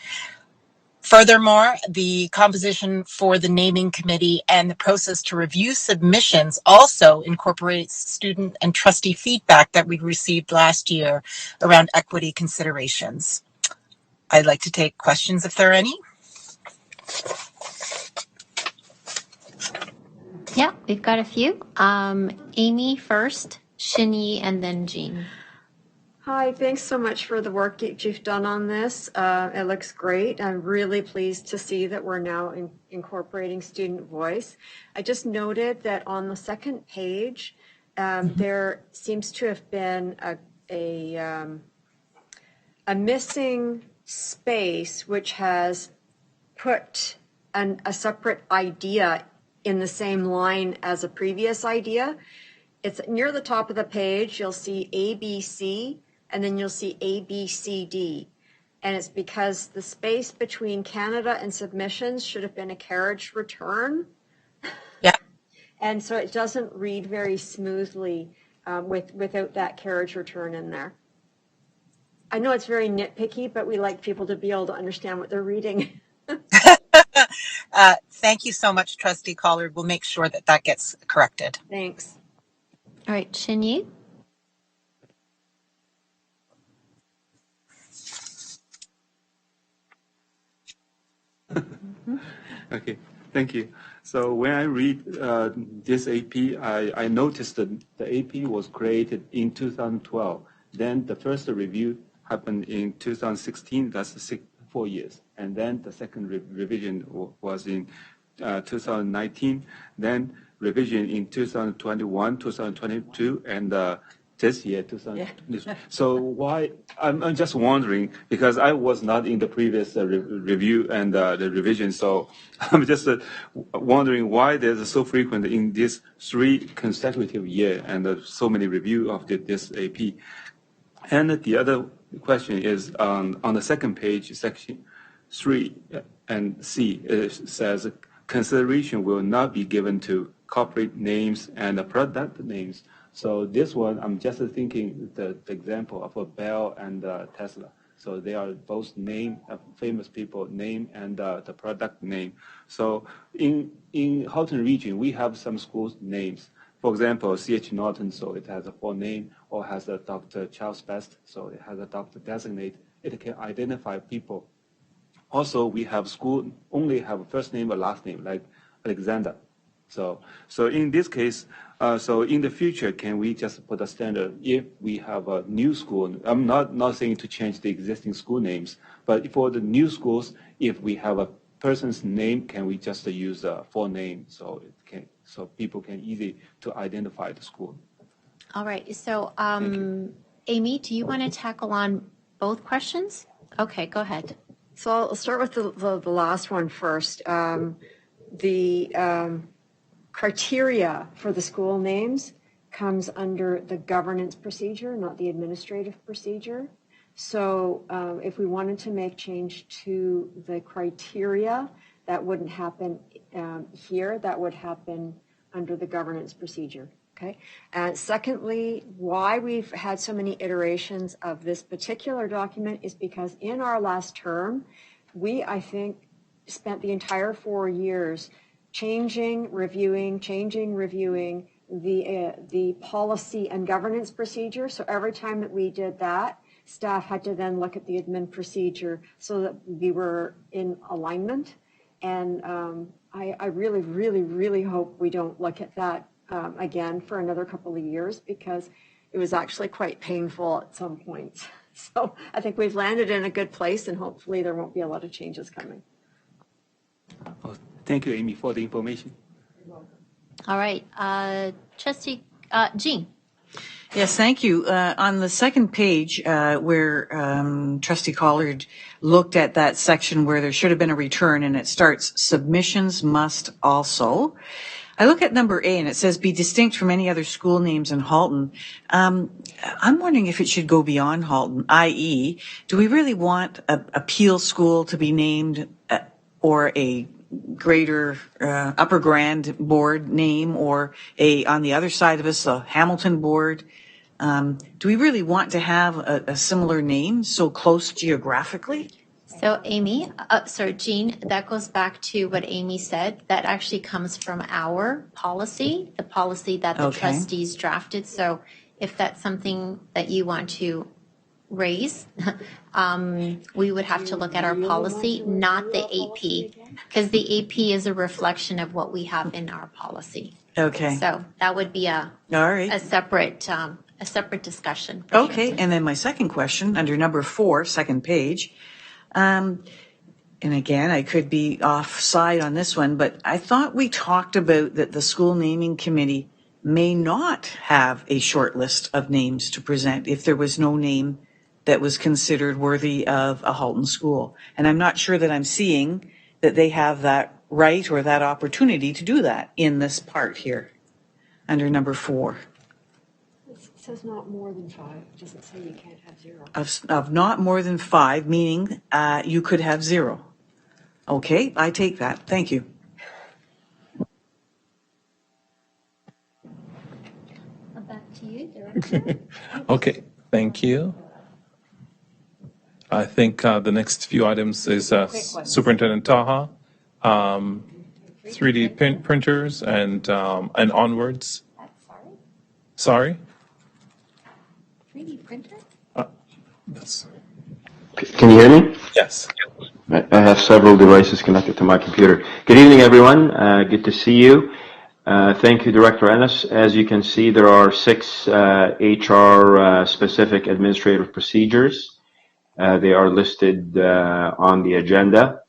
Furthermore, the composition for the naming committee and the process to review submissions also incorporates student and trustee feedback that we received last year around equity considerations. I'd like to take questions if there are any. Yeah, we've got a few. Amy first, Shinyi, and then Jean. Hi, thanks so much for the work that you've done on this. It looks great. I'm really pleased to see that we're now incorporating student voice. I just noted that on the second page, there seems to have been a missing space which has put a separate idea in the same line as a previous idea. It's near the top of the page. You'll see ABC, and then you'll see ABCD. And it's because the space between Canada and submissions should have been a carriage return. Yeah. And so it doesn't read very smoothly without that carriage return in there. I know it's very nitpicky, but we like people to be able to understand what they're reading. Thank you so much, Trustee Collard. We'll make sure that that gets corrected. Thanks. All right, Shinyi. Okay, thank you. So when I read this AP, I noticed that the AP was created in 2012. Then the first review happened in 2016, that's 4 years. And then the second revision was in 2019. Then revision in 2021, 2022, and this year, 2020. Yeah. So why, I'm just wondering, because I was not in the previous review and the revision, so I'm just wondering why there's so frequent in this 3 consecutive year and so many review of this AP. And the other question is on the second page, section 3 and C, it says consideration will not be given to corporate names and product names. So this one, I'm just thinking the example of a Bell and Tesla. So they are both name, famous people name and the product name. So in Halton region, we have some schools names. For example, C.H. Norton, so it has a full name, or has a Dr. Charles Best, so it has a doctor designate. It can identify people. Also, we have school only have a first name or last name, like Alexander. So in this case, so in the future, can we just put a standard if we have a new school? I'm not saying to change the existing school names, but for the new schools, if we have a person's name, can we just use a full name so people can easy to identify the school? All right. So, Amy, do you want to tackle on both questions? Okay, go ahead. So I'll start with the last one first. The criteria for the school names comes under the governance procedure, not the administrative procedure. So if we wanted to make change to the criteria, that wouldn't happen here. That would happen under the governance procedure. Okay. And secondly, why we've had so many iterations of this particular document is because in our last term, we, I think, spent the entire 4 years changing, reviewing the policy and governance procedure. So every time that we did that, staff had to then look at the admin procedure so that we were in alignment. And I really, really, really hope we don't look at that again for another couple of years, because it was actually quite painful at some points. So I think we've landed in a good place, and hopefully there won't be a lot of changes coming. Well, thank you, Amy, for the information. All right. Trustee Jean. Yes, thank you. On the second page, where Trustee Collard looked at that section where there should have been a return, and it starts, submissions must also. I look at number A, and it says, be distinct from any other school names in Halton. I'm wondering if it should go beyond Halton, i.e., do we really want a Peel school to be named or a greater Upper Grand board name, or on the other side of us, a Hamilton board? Do we really want to have a similar name so close geographically? So Amy, Jean, that goes back to what Amy said. That actually comes from our policy, the policy that the trustees drafted. So if that's something that you want to raise, we would have to look at our policy, not the AP, because the AP is a reflection of what we have in our policy. Okay. So that would be a separate discussion. Okay. Sure. And then my second question, under number 4, second page. And again, I could be offside on this one, but I thought we talked about that the school naming committee may not have a short list of names to present if there was no name that was considered worthy of a Halton school. And I'm not sure that I'm seeing that they have that right or that opportunity to do that in this part here, under number 4. It says not more than 5. It doesn't say you can't have 0. Of not more than 5, meaning you could have 0. Okay, I take that. Thank you. Back to you, Director. Okay, thank you. I think the next few items is Superintendent Taha, 3D printers, and onwards. Sorry? 3D printer? Can you hear me? Yes. I have several devices connected to my computer. Good evening, everyone. Good to see you. Thank you, Director Ennis. As you can see, there are 6 HR-specific administrative procedures. They are listed on the agenda,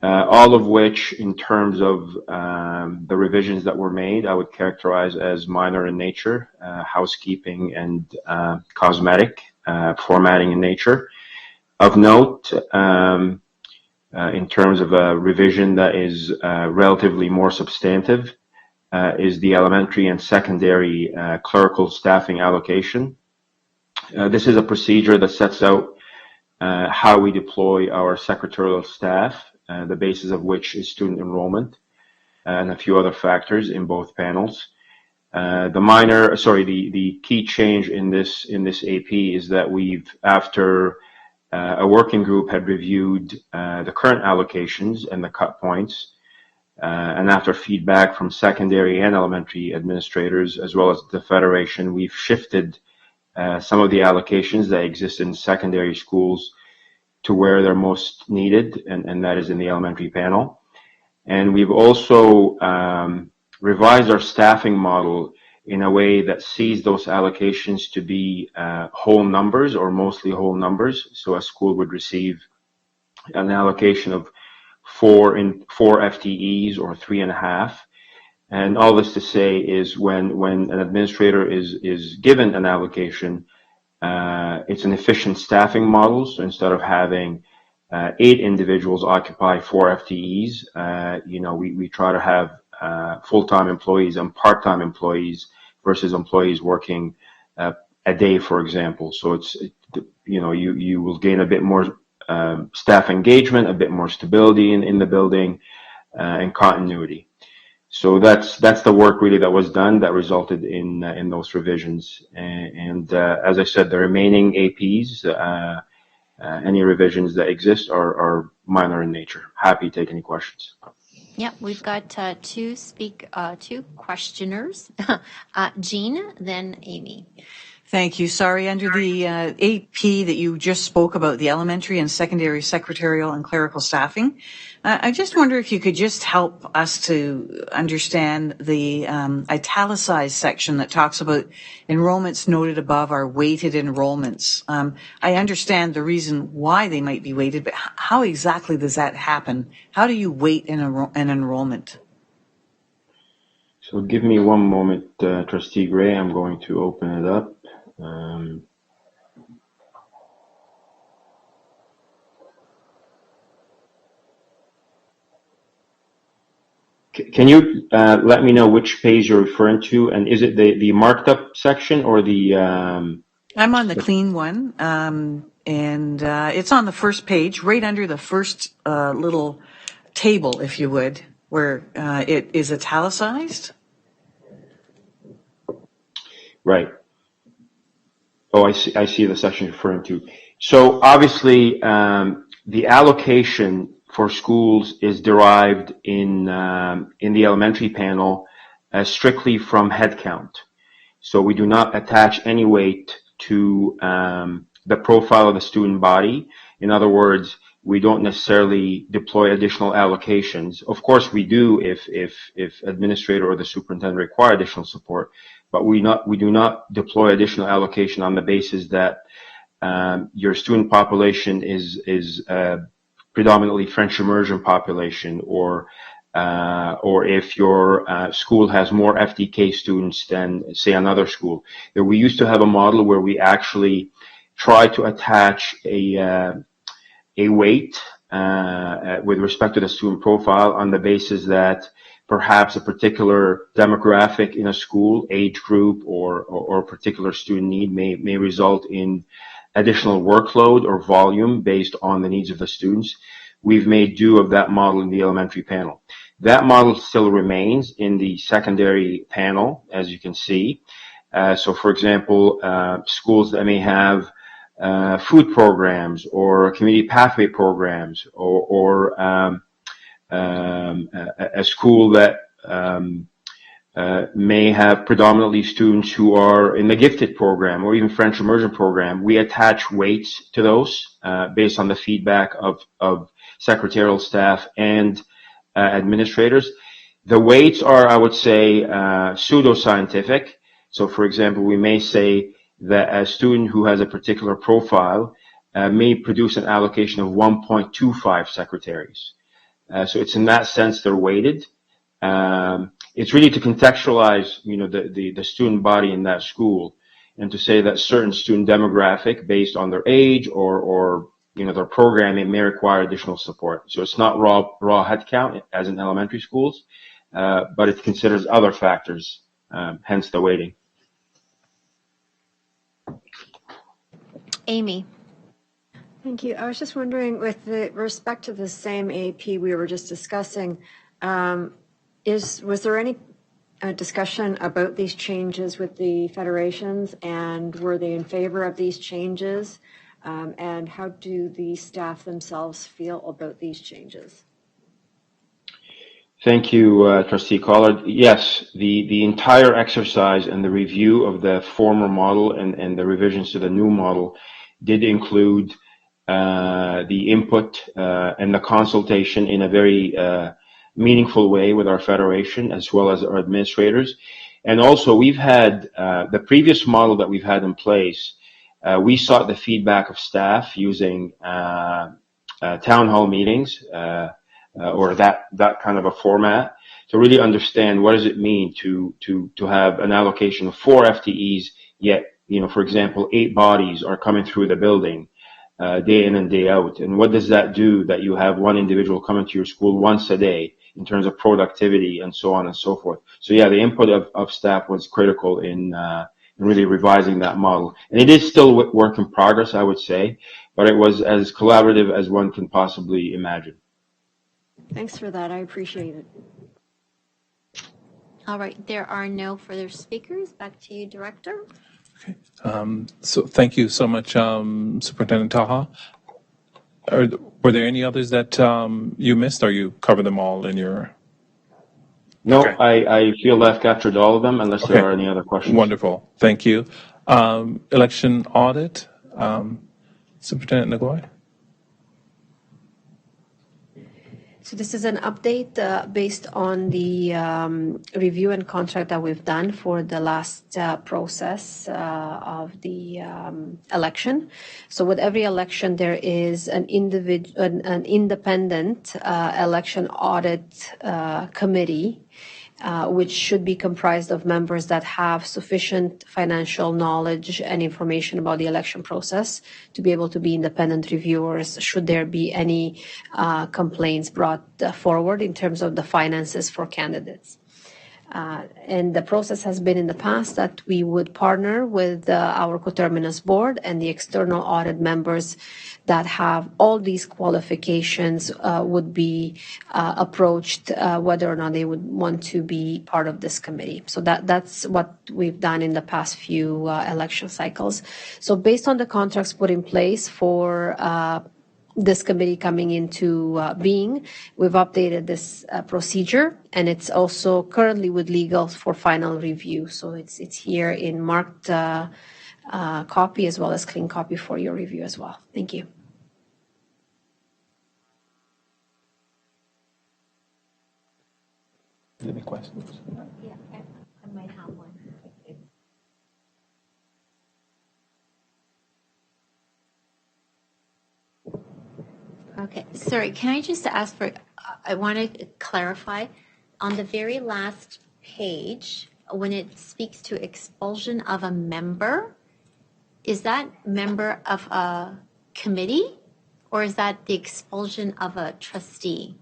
all of which, in terms of the revisions that were made, I would characterize as minor in nature, housekeeping and cosmetic, formatting in nature. Of note, in terms of a revision that is relatively more substantive, is the elementary and secondary clerical staffing allocation. This is a procedure that sets out how we deploy our secretarial staff, the basis of which is student enrollment, and a few other factors in both panels. The key change in this AP is that we've, after a working group had reviewed the current allocations and the cut points, and after feedback from secondary and elementary administrators, as well as the Federation, we've shifted some of the allocations that exist in secondary schools to where they're most needed, and that is in the elementary panel. And we've also revised our staffing model in a way that sees those allocations to be whole numbers or mostly whole numbers. So a school would receive an allocation of 4 FTEs or 3.5. And all this to say is when an administrator is given an allocation, it's an efficient staffing model. So instead of having 8 individuals occupy 4 FTEs, we try to have full-time employees and part-time employees versus employees working a day, for example. So you will gain a bit more staff engagement, a bit more stability in the building, and continuity. So that's the work really that was done that resulted in those revisions. And as I said, the remaining APs, any revisions that exist are minor in nature. Happy to take any questions. Yeah, we've got two questioners, Jean, then Amy. Thank you. Sorry, under the AP that you just spoke about, the elementary and secondary secretarial and clerical staffing, I just wonder if you could just help us to understand the italicized section that talks about enrollments noted above are weighted enrollments. I understand the reason why they might be weighted, but how exactly does that happen? How do you weight an enrollment? So give me one moment, Trustee Gray. I'm going to open it up. Can you let me know which page you're referring to, and is it the marked up section or the? I'm on the clean one, and it's on the first page, right under the first little table, if you would, where it is italicized. Right. Oh, I see the section you're referring to. So obviously, the allocation for schools is derived in the elementary panel strictly from headcount. So we do not attach any weight to the profile of the student body. In other words, we don't necessarily deploy additional allocations. Of course, we do if administrator or the superintendent require additional support, but we do not deploy additional allocation on the basis that your student population is predominantly French immersion population, or if your school has more FDK students than, say, another school. We used to have a model where we actually try to attach a weight with respect to the student profile on the basis that perhaps a particular demographic in a school, age group, or a particular student need may result in additional workload or volume based on the needs of the students. We've made do of that model in the elementary panel. That model still remains in the secondary panel, as you can see. So, for example, schools that may have food programs or community pathway programs, or a school that may have predominantly students who are in the gifted program or even French immersion program, we attach weights to those based on the feedback of secretarial staff and administrators. The weights are, I would say, pseudoscientific. So, for example, we may say that a student who has a particular profile may produce an allocation of 1.25 secretaries. So it's in that sense they're weighted. It's really to contextualize, the student body in that school, and to say that certain student demographic based on their age or their programming may require additional support. So it's not raw headcount as in elementary schools, but it considers other factors, hence the weighting. Amy. Thank you. I was just wondering, with respect to the same AP we were just discussing, was there any discussion about these changes with the federations, and were they in favor of these changes? And how do the staff themselves feel about these changes? Thank you, Trustee Collard. Yes, the entire exercise and the review of the former model and the revisions to the new model did include the input and the consultation in a very meaningful way with our federation as well as our administrators. And also, we've had the previous model that we've had in place. We sought the feedback of staff using town hall meetings. Or that kind of a format to really understand what does it mean to have an allocation of 4 FTEs, yet, for example, 8 bodies are coming through the building day in and day out. And what does that do that you have one individual coming to your school once a day in terms of productivity and so on and so forth. So yeah, the input of staff was critical in really revising that model. And it is still work in progress, I would say, but it was as collaborative as one can possibly imagine. Thanks for that. I appreciate it. All right, there are no further speakers. Back to you, Director. Okay. So thank you so much, Superintendent Taha. Were there any others that you missed, or you covered them all in your? No, Okay. I feel I've captured all of them unless there are any other questions. Wonderful. Thank you. Election audit, Superintendent Nagoy. So this is an update based on the review and contract that we've done for the last process of the election. So with every election, there is an independent election audit committee, which should be comprised of members that have sufficient financial knowledge and information about the election process to be able to be independent reviewers should there be any complaints brought forward in terms of the finances for candidates. And the process has been in the past that we would partner with our coterminous board and the external audit members that have all these qualifications would be approached whether or not they would want to be part of this committee. So that's what we've done in the past few election cycles. So based on the contracts put in place for this committee coming into being, we've updated this procedure, and it's also currently with legal for final review. So it's here in marked copy as well as clean copy for your review as well. Thank you. Any questions? Yeah, I might have one. Okay, sorry, can I just ask for, I want to clarify, on the very last page, when it speaks to expulsion of a member, is that member of a committee, or is that the expulsion of a trustee?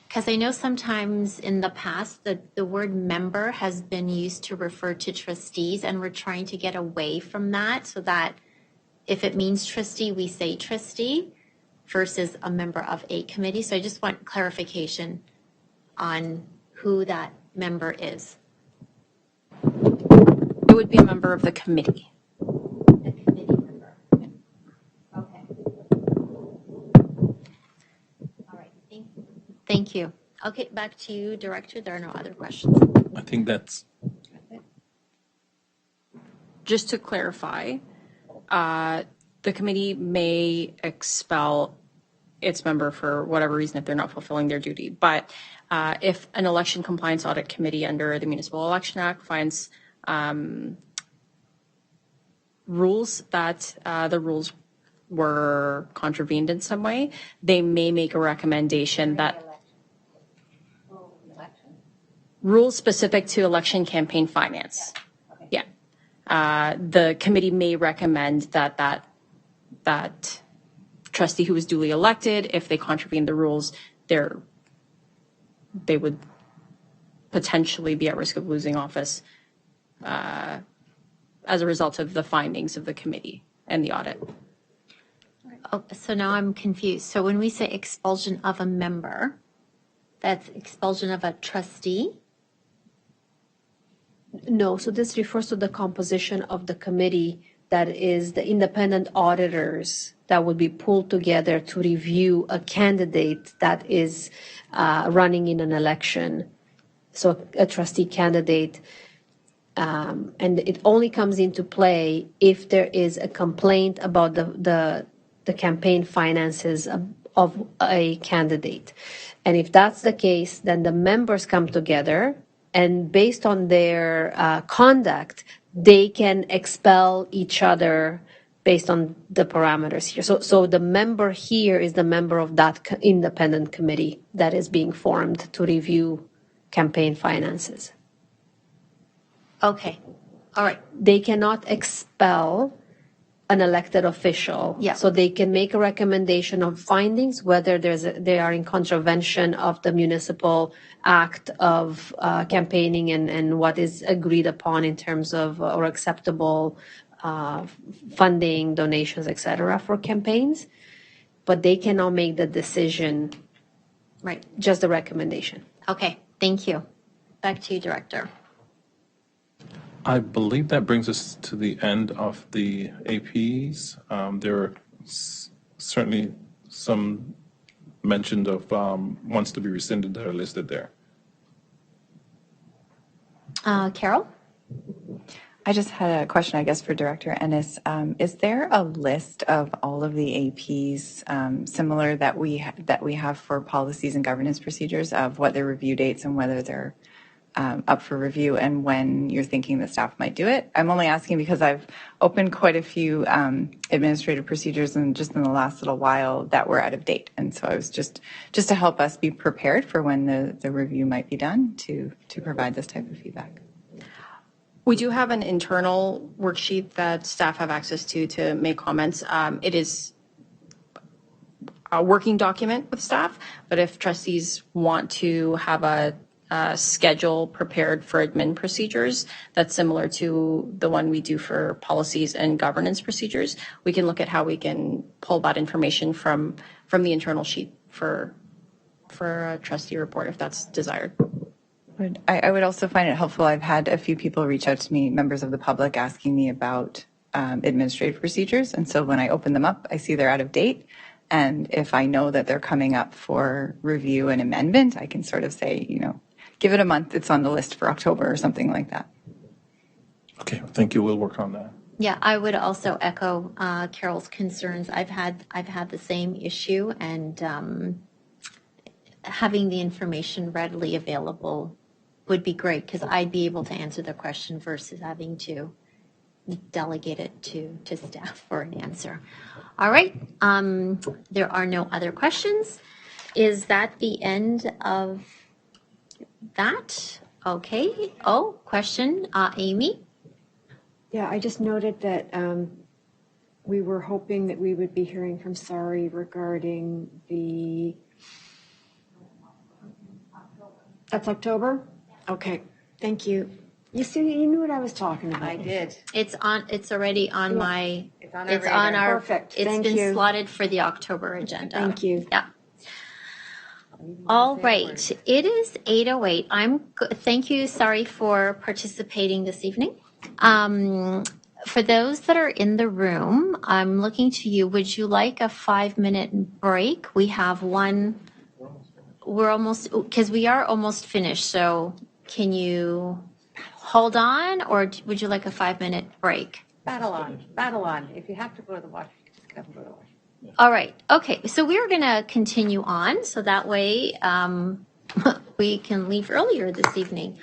Because I know sometimes in the past the word member has been used to refer to trustees, and we're trying to get away from that so that if it means trustee, we say trustee versus a member of a committee. So I just want clarification on who that member is. It would be a member of the committee. A committee member. Okay. All right. Thank you. Okay, back to you, Director. There are no other questions. I think that's. Just to clarify, the committee may expel its member for whatever reason if they're not fulfilling their duty. But if an election compliance audit committee under the Municipal Election Act finds rules that the rules were contravened in some way, they may make a recommendation that rules specific to election campaign finance. Yeah. The committee may recommend that trustee who was duly elected, if they contravene the rules, they would potentially be at risk of losing office as a result of the findings of the committee and the audit. Oh, so now I'm confused. So when we say expulsion of a member, that's expulsion of a trustee? No, so this refers to the composition of the committee that is the independent auditors that would be pulled together to review a candidate that is running in an election. So a trustee candidate. And it only comes into play if there is a complaint about the campaign finances of a candidate. And if that's the case, then the members come together and based on their conduct, they can expel each other based on the parameters here. So the member here is the member of that independent committee that is being formed to review campaign finances. Okay, all right. They cannot expel an elected official. Yeah. So they can make a recommendation of findings, whether they are in contravention of the municipal act of campaigning and what is agreed upon in terms of or acceptable funding, donations, et cetera, for campaigns. But they cannot make the decision, Right. just the recommendation. Okay, thank you. Back to you, Director. I believe that brings us to the end of the APs. There are certainly some mentioned of wants to be rescinded that are listed there. Carol? I just had a question, I guess, for Director Ennis. Is there a list of all of the APs similar that we have for policies and governance procedures of what their review dates and whether they're up for review and when you're thinking the staff might do it? I'm only asking because I've opened quite a few administrative procedures and just in the last little while that were out of date. And so I was just to help us be prepared for when the review might be done to provide this type of feedback. We do have an internal worksheet that staff have access to make comments. It is a working document with staff, but if trustees want to have a schedule prepared for admin procedures that's similar to the one we do for policies and governance procedures, we can look at how we can pull that information from the internal sheet for a trustee report if that's desired. I would also find it helpful. I've had a few people reach out to me, members of the public, asking me about administrative procedures. And so when I open them up, I see they're out of date. And if I know that they're coming up for review and amendment, I can sort of say, give it a month. It's on the list for October or something like that. Okay, thank you. We'll work on that. Yeah, I would also echo Carol's concerns. I've had the same issue, and having the information readily available would be great because I'd be able to answer the question versus having to delegate it to staff for an answer. All right, there are no other questions. Is that the end of that? Okay. Oh, question, Amy? Yeah, I just noted that we were hoping that we would be hearing from Sari regarding That's October? Okay, thank you. You knew what I was talking about. I did. It's already on my. It's on our Perfect. It's Thank been you. slotted for the October agenda. Thank you. Yeah. All right. It is 8:08. Thank you. Sorry for participating this evening. For those that are in the room, I'm looking to you. Would you like a 5-minute break? We have one. We are almost finished. So can you hold on, or would you like a 5-minute break? Battle on. If you have to go to the washroom, just get up and go to the washroom. All right. Okay. So we're going to continue on. So that way we can leave earlier this evening.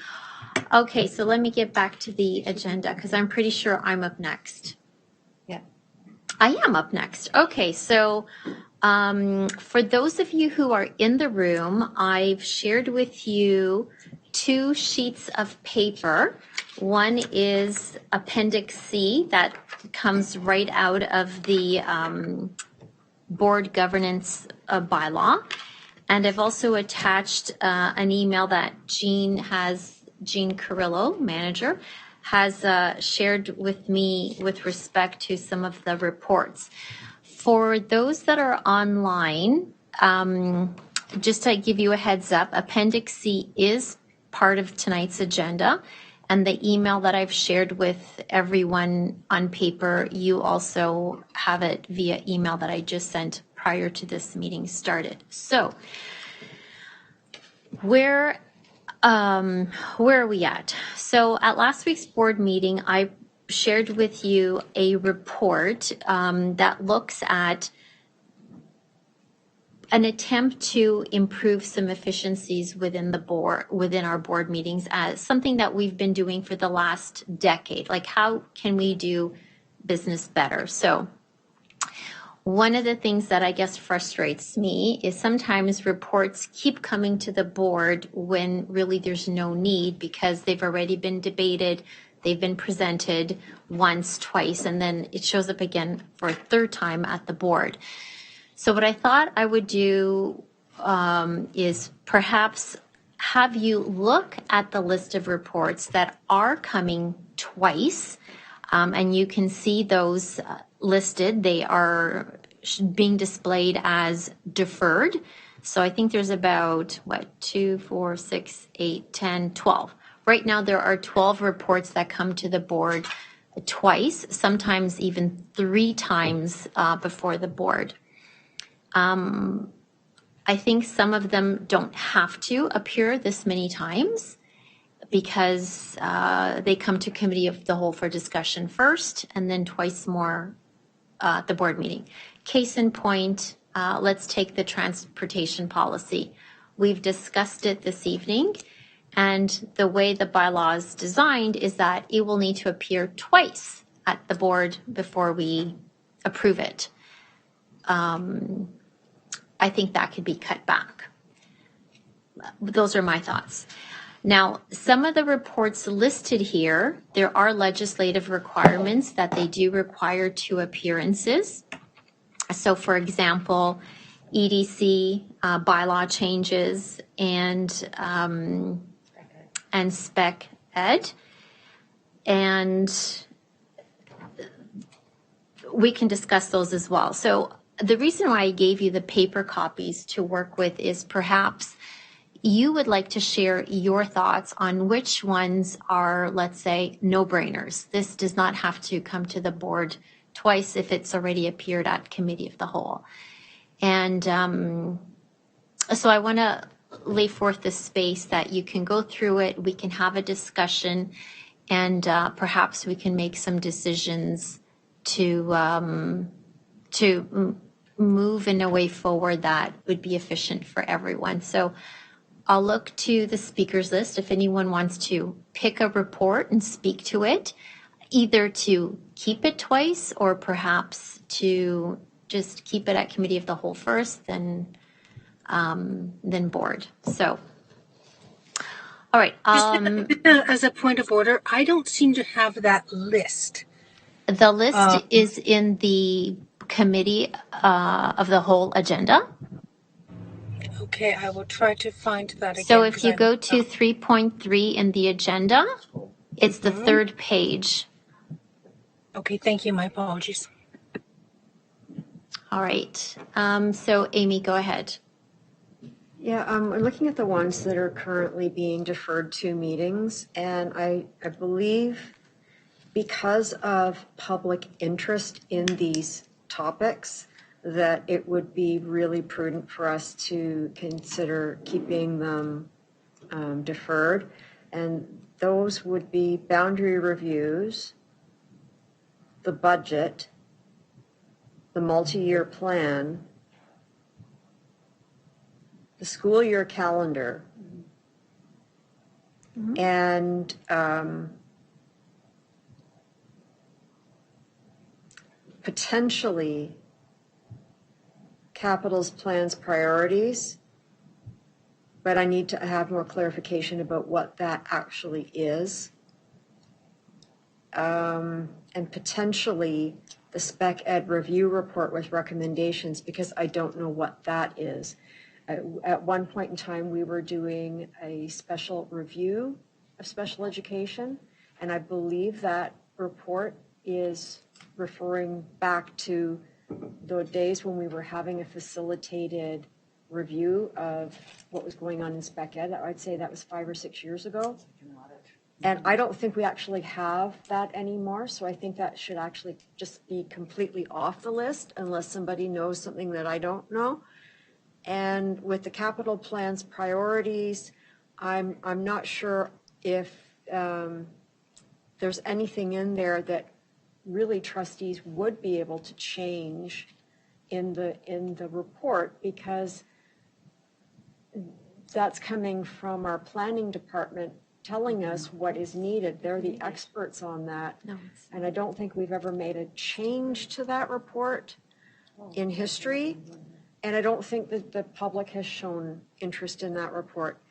Okay. So let me get back to the agenda because I'm pretty sure I'm up next. Yeah. I am up next. Okay. So for those of you who are in the room, I've shared with you 2 sheets of paper. One is Appendix C that comes right out of the board governance bylaw. And I've also attached an email that Jean Carrillo, manager, has shared with me with respect to some of the reports. For those that are online, just to give you a heads up, Appendix C is part of tonight's agenda. And the email that I've shared with everyone on paper, you also have it via email that I just sent prior to this meeting started. So where are we at? So at last week's board meeting, I shared with you a report that looks at an attempt to improve some efficiencies within the board, within our board meetings, as something that we've been doing for the last decade. Like, how can we do business better? So one of the things that I guess frustrates me is sometimes reports keep coming to the board when really there's no need, because they've already been debated, they've been presented once, twice, and then it shows up again for a third time at the board. So what I thought I would do is perhaps have you look at the list of reports that are coming twice, and you can see those listed. They are being displayed as deferred. So I think there's about, 2, 4, 6, 8, 10, 12. Right now there are 12 reports that come to the board twice, sometimes even 3 times before the board. I think some of them don't have to appear this many times because they come to committee of the whole for discussion first and then twice more at the board meeting. Case in point, let's take the transportation policy. We've discussed it this evening, and the way the bylaw is designed is that it will need to appear twice at the board before we approve it. I think that could be cut back. Those are my thoughts. Now, some of the reports listed here, there are legislative requirements that they do require 2 appearances. So, for example, EDC bylaw changes and spec ed, and we can discuss those as well. So the reason why I gave you the paper copies to work with is perhaps you would like to share your thoughts on which ones are, let's say, no-brainers. This does not have to come to the board twice if it's already appeared at committee of the whole. And so I want to lay forth the space that you can go through it, we can have a discussion, and perhaps we can make some decisions to move in a way forward that would be efficient for everyone. So I'll look to the speakers list if anyone wants to pick a report and speak to it, either to keep it twice or perhaps to just keep it at committee of the whole first, then board. So, all right. As a point of order, I don't seem to have that list. The list is in the committee of the whole agenda. Okay, I will try to find that again. So if you go to 3.3 in the agenda, it's the 3rd page. Okay, thank you. My apologies. All right. So Amy, go ahead. Yeah, I'm looking at the ones that are currently being deferred to meetings, and I believe because of public interest in these topics, that it would be really prudent for us to consider keeping them deferred. And those would be boundary reviews, the budget, the multi-year plan, the school year calendar, and potentially capitals, plans, priorities, but I need to have more clarification about what that actually is. And potentially the spec ed review report with recommendations, because I don't know what that is. At one point in time, we were doing a special review of special education, and I believe that report is referring back to the days when we were having a facilitated review of what was going on in spec ed. I'd say that was 5 or 6 years ago. And I don't think we actually have that anymore, so I think that should actually just be completely off the list unless somebody knows something that I don't know. And with the capital plan's priorities, I'm not sure if there's anything in there that really trustees would be able to change in the report, because that's coming from our planning department telling us what is needed. They're the experts on that. And I don't think we've ever made a change to that report in history. And I don't think that the public has shown interest in that report.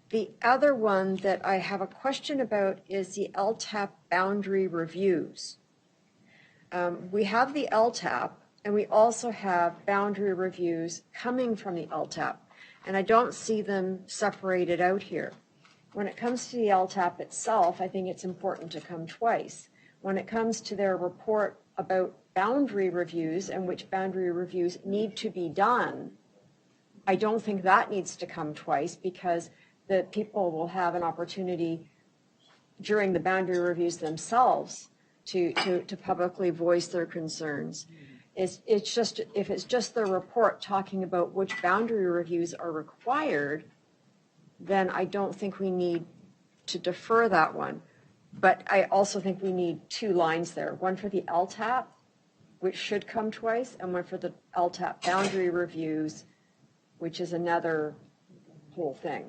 The other one that I have a question about is the LTAP boundary reviews. We have the LTAP, and we also have boundary reviews coming from the LTAP. And I don't see them separated out here. When it comes to the LTAP itself, I think it's important to come twice. When it comes to their report about boundary reviews and which boundary reviews need to be done, I don't think that needs to come twice, because the people will have an opportunity during the boundary reviews themselves to publicly voice their concerns. It's just, if it's just the report talking about which boundary reviews are required, then I don't think we need to defer that one. But I also think we need two lines there, one for the LTAP, which should come twice, and one for the LTAP boundary reviews, which is another whole thing.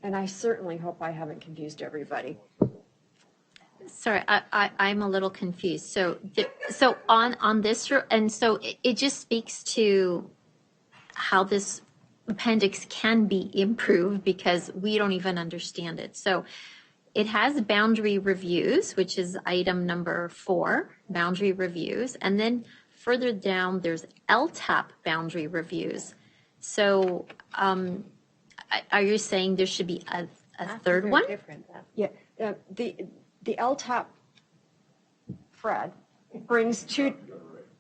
And I certainly hope I haven't confused everybody. Sorry, I'm a little confused. So on this, and so it just speaks to how this appendix can be improved, because we don't even understand it. So it has boundary reviews, which is item number 4, boundary reviews. And then further down, there's LTAP boundary reviews. So are you saying there should be a third one? Yeah, the LTAP, Fred, brings two,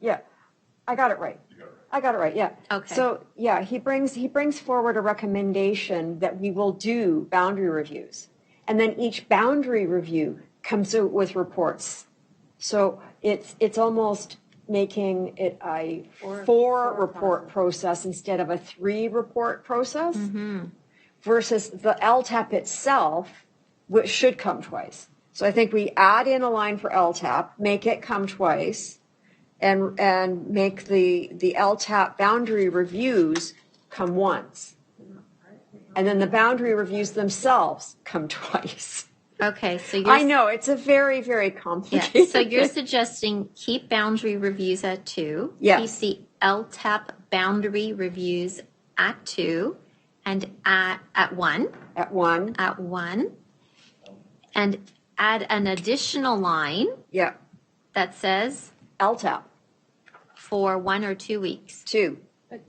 yeah, I got it right. Yeah. Okay. So, yeah, he brings forward a recommendation that we will do boundary reviews. And then each boundary review comes out with reports. So it's almost making it a 4-report process instead of a 3-report process, versus the LTAP itself, which should come twice. So I think we add in a line for LTAP, make it come twice, and make the LTAP boundary reviews come once. And then the boundary reviews themselves come twice. Okay, so I know, it's a very, very complicated. Yeah, so you're suggesting keep boundary reviews at 2. Yes. Keep the LTAP boundary reviews at 2, and at 1. At 1. At 1. And add an additional line. Yeah. That says LTAP. For 1 or 2 weeks. 2. But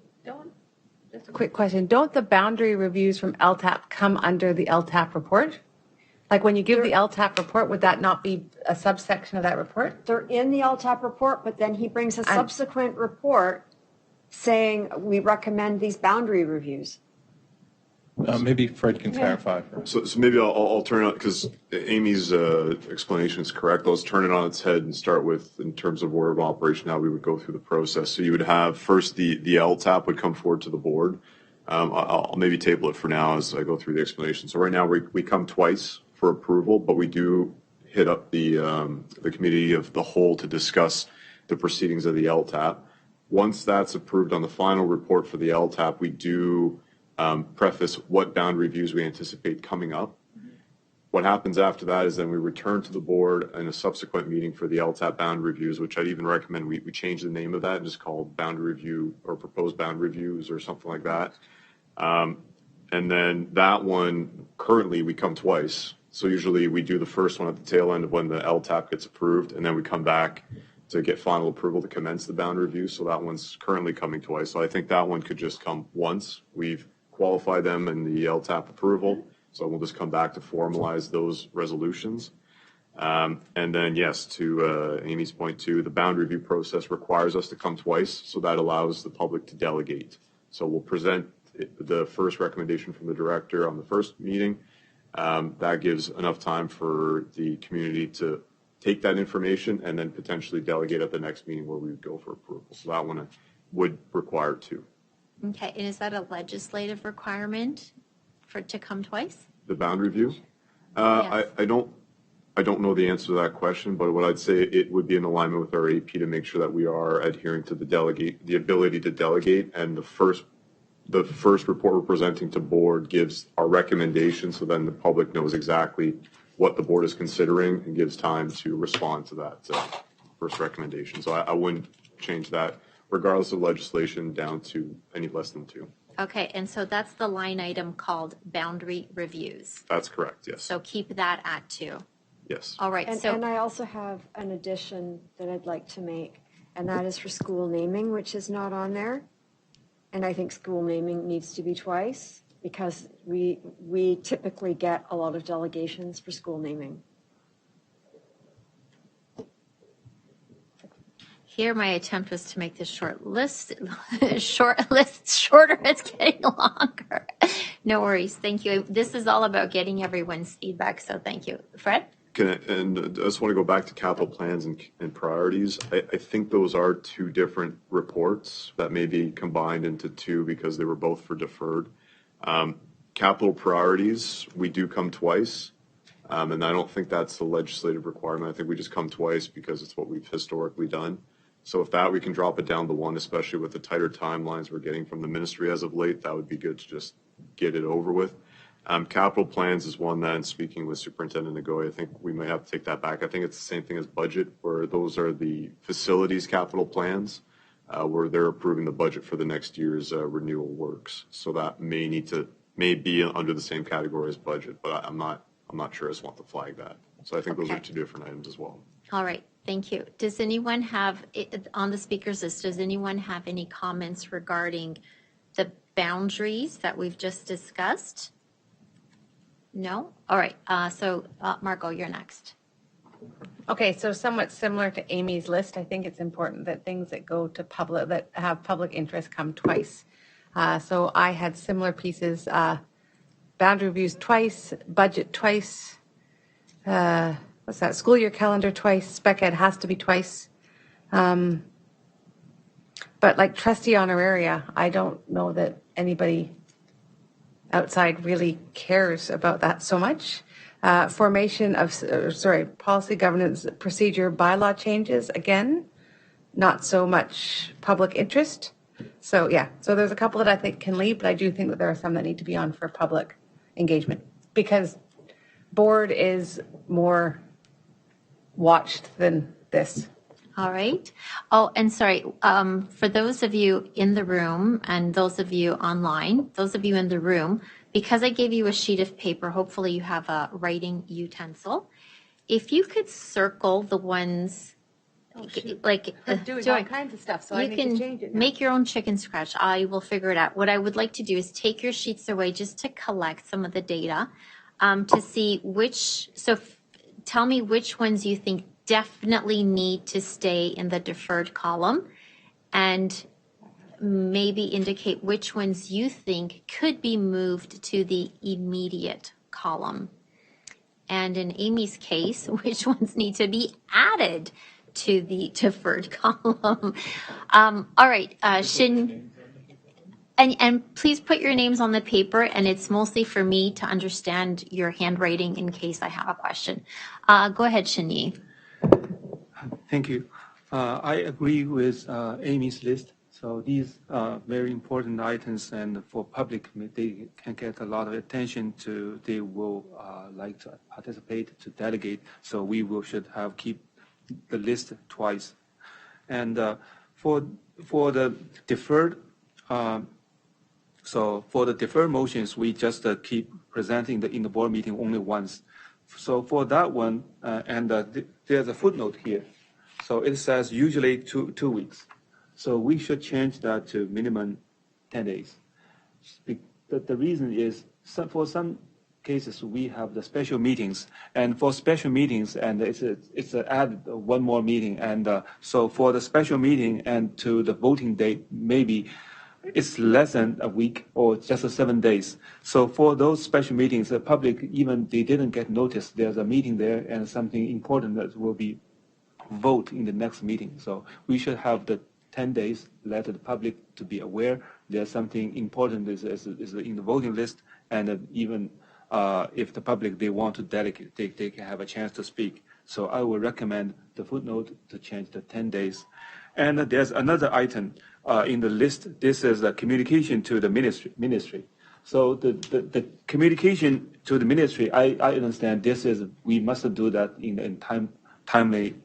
just a quick question. Don't the boundary reviews from LTAP come under the LTAP report? Like when you give the LTAP report, would that not be a subsection of that report? They're in the LTAP report, but then he brings a subsequent report saying we recommend these boundary reviews. Maybe Fred can clarify. So maybe I'll turn it, because Amy's explanation is correct. Let's turn it on its head and start with, in terms of order of operation, how we would go through the process. So you would have first the LTAP would come forward to the board. I'll maybe table it for now as I go through the explanation. So right now we come twice for approval, but we do hit up the committee of the whole to discuss the proceedings of the LTAP. Once that's approved on the final report for the LTAP, we do preface what boundary reviews we anticipate coming up. What happens after that is then we return to the board in a subsequent meeting for the LTAP boundary reviews, which I'd even recommend we change the name of that and just call boundary review or proposed boundary reviews or something like that. And then that one, currently we come twice. So usually we do the first one at the tail end of when the LTAP gets approved, and then we come back to get final approval to commence the boundary review. So that one's currently coming twice. So I think that one could just come once. We've qualified them in the LTAP approval. So we'll just come back to formalize those resolutions. And then, yes, to Amy's point too, the boundary review process requires us to come twice. So that allows the public to delegate. So we'll present the first recommendation from the director on the first meeting. That gives enough time for the community to take that information and then potentially delegate at the next meeting where we would go for approval. So that one would require 2. Okay, and is that a legislative requirement for it to come twice? The boundary review? Yes. I don't know the answer to that question, but what I'd say it would be in alignment with our AP to make sure that we are adhering to the ability to delegate, and the first report we're presenting to board gives our recommendation, so then the public knows exactly what the board is considering and gives time to respond to that first recommendation. So I wouldn't change that, regardless of legislation, down to any less than 2. Okay, and so that's the line item called boundary reviews. That's correct, yes. So keep that at 2. Yes. All right, And I also have an addition that I'd like to make, and that is for school naming, which is not on there. And I think school naming needs to be twice, because we typically get a lot of delegations for school naming. Here, my attempt was to make this shorter. It's getting longer. No worries. Thank you. This is all about getting everyone's feedback, so thank you. Fred? And I just want to go back to capital plans and priorities. I think those are 2 different reports that may be combined into 2 because they were both for deferred. Capital priorities, we do come twice, and I don't think that's the legislative requirement. I think we just come twice because it's what we've historically done. So if that, we can drop it down to 1, especially with the tighter timelines we're getting from the ministry as of late. That would be good to just get it over with. Capital plans is one that, in speaking with Superintendent Nagoya, I think we may have to take that back. I think it's the same thing as budget, where those are the facilities capital plans, where they're approving the budget for the next year's renewal works. So that may be under the same category as budget, but I'm not sure. I just want to flag that. So I think those are 2 different items as well. All right, thank you. Does anyone have, on the speakers list, does anyone have any comments regarding the boundaries that we've just discussed? No? All right, so Margot, you're next. Okay, so somewhat similar to Amy's list, I think it's important that things that go to public, that have public interest, come twice. So I had similar pieces, boundary reviews twice, budget twice, what's that, school year calendar twice, spec ed has to be twice. But like trustee honoraria, I don't know that anybody outside really cares about that so much. Formation of, policy, governance, procedure, bylaw changes, again, not so much public interest. So yeah, so there's a couple that I think can leave, but I do think that there are some that need to be on for public engagement, because board is more watched than this. All right. Oh, and sorry, for those of you in the room and those of you online, those of you in the room, because I gave you a sheet of paper, hopefully you have a writing utensil. If you could circle the ones, like Doing all kinds of stuff, so I you need to change it can now. make your own chicken scratch. I will figure it out. What I would like to do is take your sheets away just to collect some of the data, to see which, tell me which ones you think definitely need to stay in the deferred column, and maybe indicate which ones you think could be moved to the immediate column. And in Amy's case, which ones need to be added to the deferred column. All right, Shin, and please put your names on the paper, and it's mostly for me to understand your handwriting in case I have a question. Go ahead, Shinyi. Thank you. I agree with Amy's list. So these are very important items, and for public, they can get a lot of attention to. They will like to participate, to delegate. So we should keep the list twice. And for the deferred, for the deferred motions, we just keep presenting in the board meeting only once. So for that one, there's a footnote here. So it says usually two weeks. So we should change that to minimum 10 days. The reason is, for some cases, we have the special meetings. And for special meetings, and it's added one more meeting. And so for the special meeting and to the voting date, maybe it's less than a week or just 7 days. So for those special meetings, the public, even they didn't get notice there's a meeting there and something important that will be vote in the next meeting. So we should have the 10 days, let the public to be aware there's something important is in the voting list, and even if the public, they want to delegate, they can have a chance to speak. So I would recommend the footnote to change the 10 days. And there's another item in the list. This is the communication to the ministry. So the communication to the ministry, I understand this is, we must do that in timely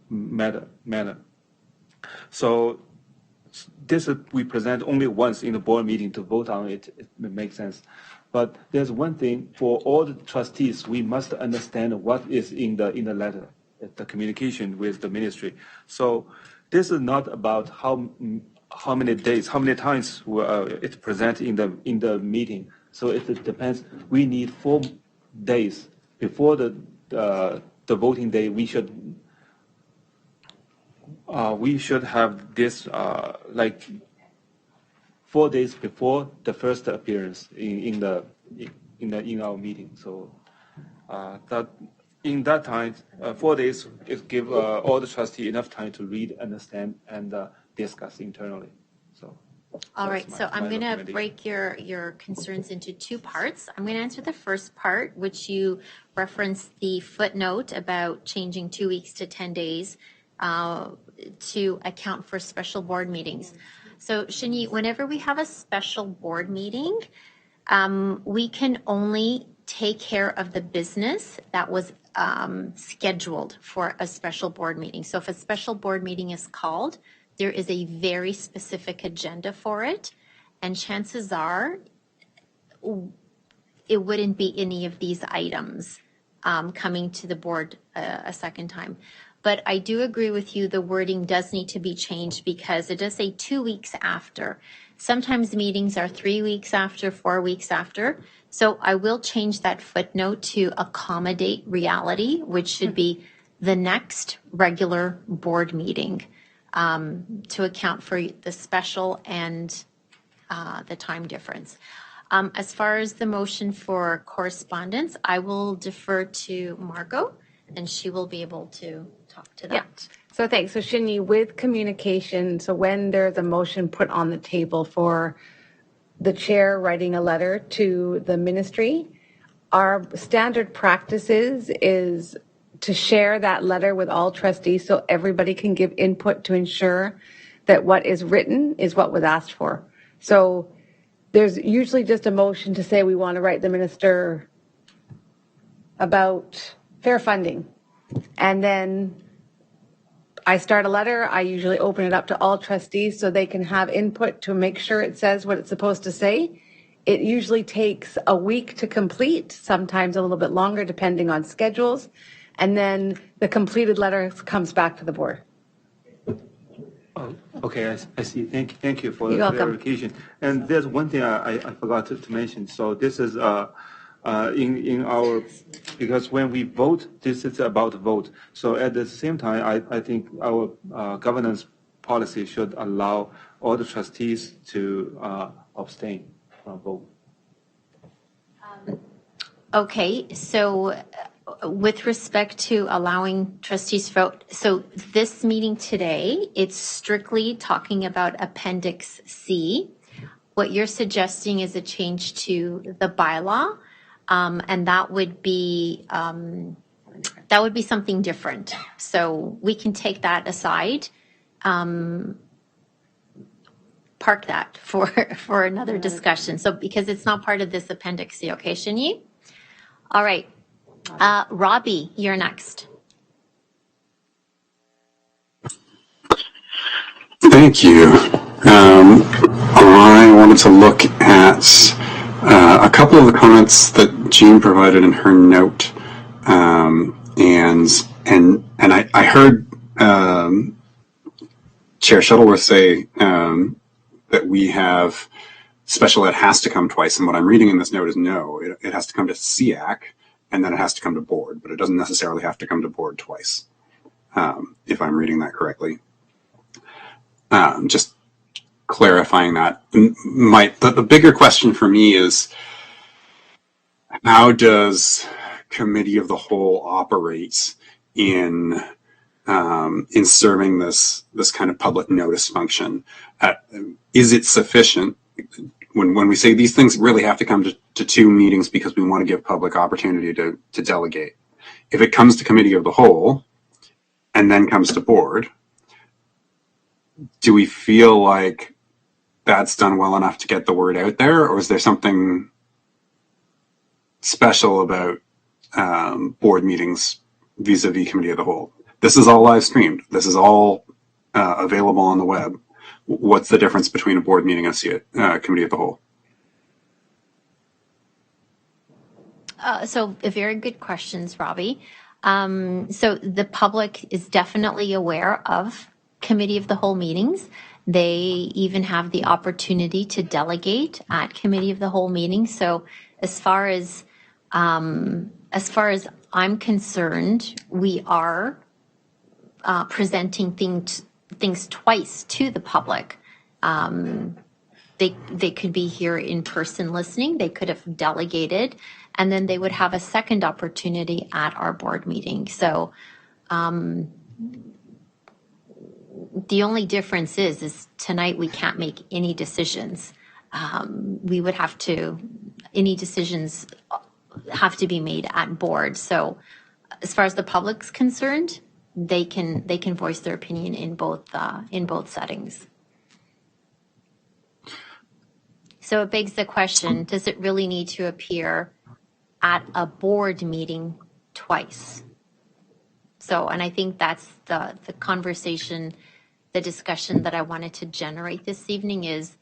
manner. So this we present only once in the board meeting to vote on it. It makes sense. But there's one thing for all the trustees, we must understand what is in the letter, the communication with the ministry. So this is not about how many days, how many times it's presented in the meeting. So it depends. We need 4 days before the voting day. We should have this like 4 days before the first appearance in our meeting. So that in that time, 4 days, it give all the trustees enough time to read, understand, and discuss internally. So. All right, so I'm going to break your concerns into 2 parts. I'm going to answer the first part, which you referenced the footnote about changing 2 weeks to 10 days to account for special board meetings. So Shani, whenever we have a special board meeting, we can only take care of the business that was scheduled for a special board meeting. So if a special board meeting is called, there is a very specific agenda for it, and chances are it wouldn't be any of these items coming to the board a second time. But I do agree with you, the wording does need to be changed because it does say 2 weeks after. Sometimes meetings are 3 weeks after, 4 weeks after. So I will change that footnote to accommodate reality, which should be the next regular board meeting, to account for the special and the time difference. As far as the motion for correspondence, I will defer to Margot, and she will be able to talk to that. Yeah. So thanks. So Shinyi, with communication, so when there's a motion put on the table for the chair writing a letter to the ministry, our standard practices is to share that letter with all trustees so everybody can give input to ensure that what is written is what was asked for. So there's usually just a motion to say we want to write the minister about fair funding. And then I start a letter. I usually open it up to all trustees so they can have input to make sure it says what it's supposed to say. It usually takes a week to complete, sometimes a little bit longer depending on schedules. And then the completed letter comes back to the board. Oh, okay, I see. Thank you for You're the clarification. And there's one thing I forgot to mention. So this is in our, because when we vote, this is about vote. So at the same time, I think our governance policy should allow all the trustees to abstain from vote. Okay, so with respect to allowing trustees vote, so this meeting today, it's strictly talking about Appendix C. What you're suggesting is a change to the bylaw, and that would be something different. So we can take that aside, park that for another discussion. So because it's not part of this Appendix C, okay, Shinyi? All right. Robbie, you're next. Thank you. I wanted to look at a couple of the comments that Jean provided in her note, and I heard Chair Shuttleworth say that we have special ed has to come twice, and what I'm reading in this note is no, it has to come to SEAC, and then it has to come to board, but it doesn't necessarily have to come to board twice, if I'm reading that correctly. Just clarifying that. The bigger question for me is, how does committee of the whole operate in serving this kind of public notice function? Is it sufficient? When we say these things really have to come to two meetings because we want to give public opportunity to delegate. If it comes to committee of the whole and then comes to board, do we feel like that's done well enough to get the word out there, or is there something special about board meetings vis-a-vis committee of the whole? This is all live streamed. This is all available on the web. What's the difference between a board meeting and a committee of the whole? So very good questions, Robbie. So the public is definitely aware of committee of the whole meetings. They even have the opportunity to delegate at committee of the whole meetings. So as far as I'm concerned, we are presenting things twice to the public. They could be here in person listening. They could have delegated, and then they would have a second opportunity at our board meeting. So the only difference is tonight we can't make any decisions. We would have to, any decisions have to be made at board. So as far as the public's concerned, they can voice their opinion in both settings. So it begs the question, does it really need to appear at a board meeting twice? So, and I think that's the conversation, the discussion that I wanted to generate this evening is,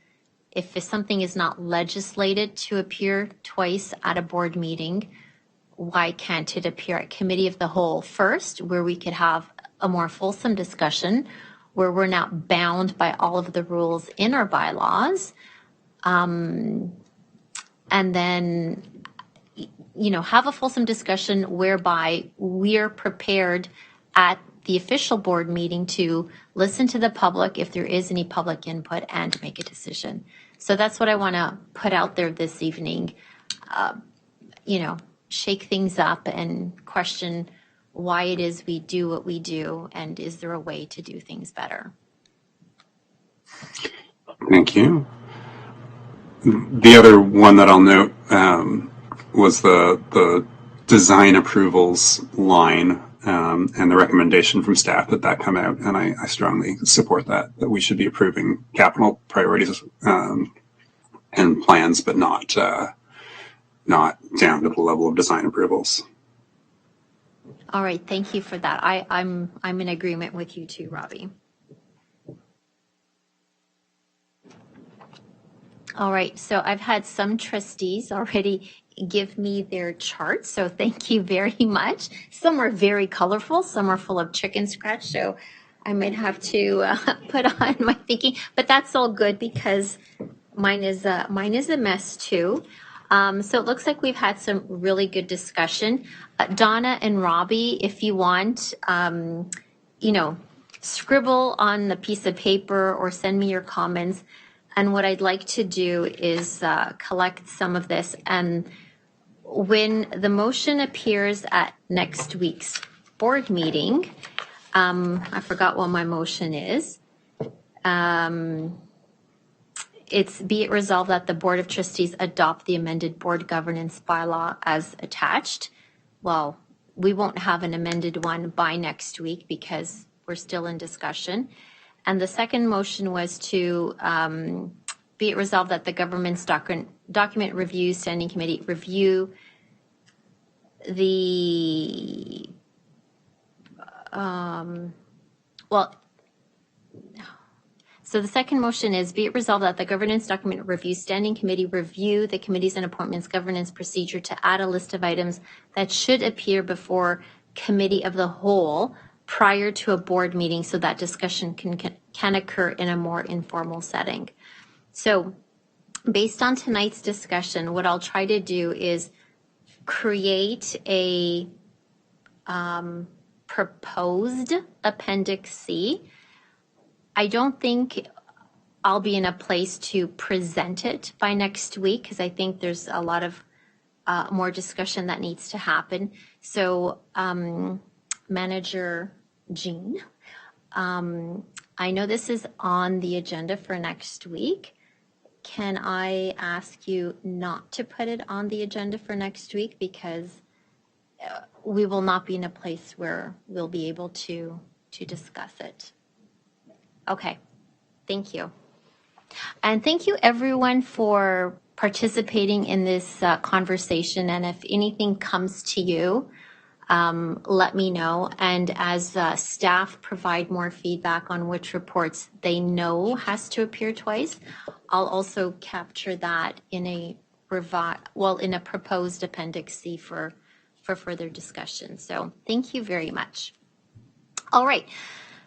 if something is not legislated to appear twice at a board meeting, why can't it appear at committee of the whole first, where we could have a more fulsome discussion, where we're not bound by all of the rules in our bylaws, and then, have a fulsome discussion whereby we're prepared at the official board meeting to listen to the public if there is any public input and make a decision. So that's what I want to put out there this evening. Shake things up and question why it is we do what we do, and is there a way to do things better? Thank you. The other one that I'll note was the design approvals line and the recommendation from staff that come out, and I strongly support that we should be approving capital priorities and plans, but not down to the level of design approvals. All right, thank you for that. I'm in agreement with you too, Robbie. All right, so I've had some trustees already give me their charts, so thank you very much. Some are very colorful, some are full of chicken scratch, so I might have to put on my thinking, but that's all good because mine is a mess too. So it looks like we've had some really good discussion. Donna and Robbie, if you want, scribble on the piece of paper or send me your comments. And what I'd like to do is collect some of this. And when the motion appears at next week's board meeting, I forgot what my motion is. It's be it resolved that the Board of Trustees adopt the amended board governance bylaw as attached. Well, we won't have an amended one by next week because we're still in discussion. And the second motion was to be it resolved that the government's document review standing committee review the So the second motion is be it resolved that the governance document review standing committee review the committees and appointments governance procedure to add a list of items that should appear before committee of the whole prior to a board meeting so that discussion can occur in a more informal setting. So based on tonight's discussion, what I'll try to do is create a proposed Appendix C. I don't think I'll be in a place to present it by next week because I think there's a lot of more discussion that needs to happen. So, Manager Jean, I know this is on the agenda for next week. Can I ask you not to put it on the agenda for next week because we will not be in a place where we'll be able to discuss it? Okay, thank you. And thank you everyone for participating in this conversation. And if anything comes to you, let me know. And as staff provide more feedback on which reports they know has to appear twice, I'll also capture that in a in a proposed Appendix C for further discussion. So thank you very much. All right.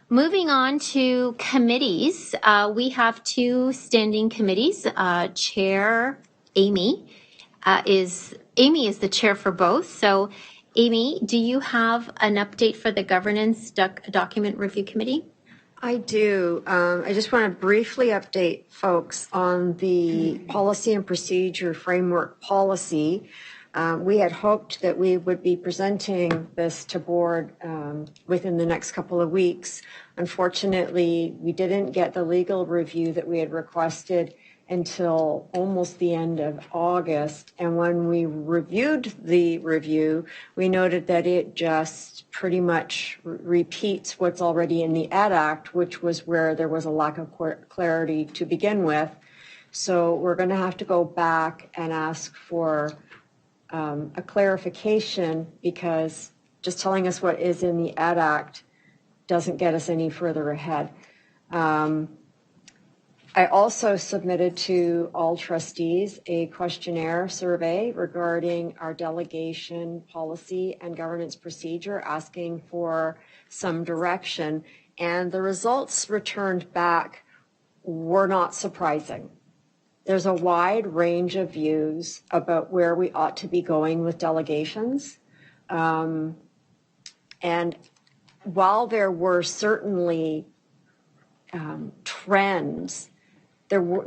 Moving on to committees, we have two standing committees. Chair Amy is the chair for both. So Amy, do you have an update for the Governance Document Review Committee? I do. I just want to briefly update folks on the policy and procedure framework policy. We had hoped that we would be presenting this to board within the next couple of weeks. Unfortunately, we didn't get the legal review that we had requested until almost the end of August. And when we reviewed the review, we noted that it just pretty much repeats what's already in the Ed Act, which was where there was a lack of clarity to begin with. So we're going to have to go back and ask for a clarification, because just telling us what is in the Ed Act doesn't get us any further ahead. I also submitted to all trustees a questionnaire survey regarding our delegation policy and governance procedure, asking for some direction, and the results returned back were not surprising. There's a wide range of views about where we ought to be going with delegations. And while there were certainly trends, none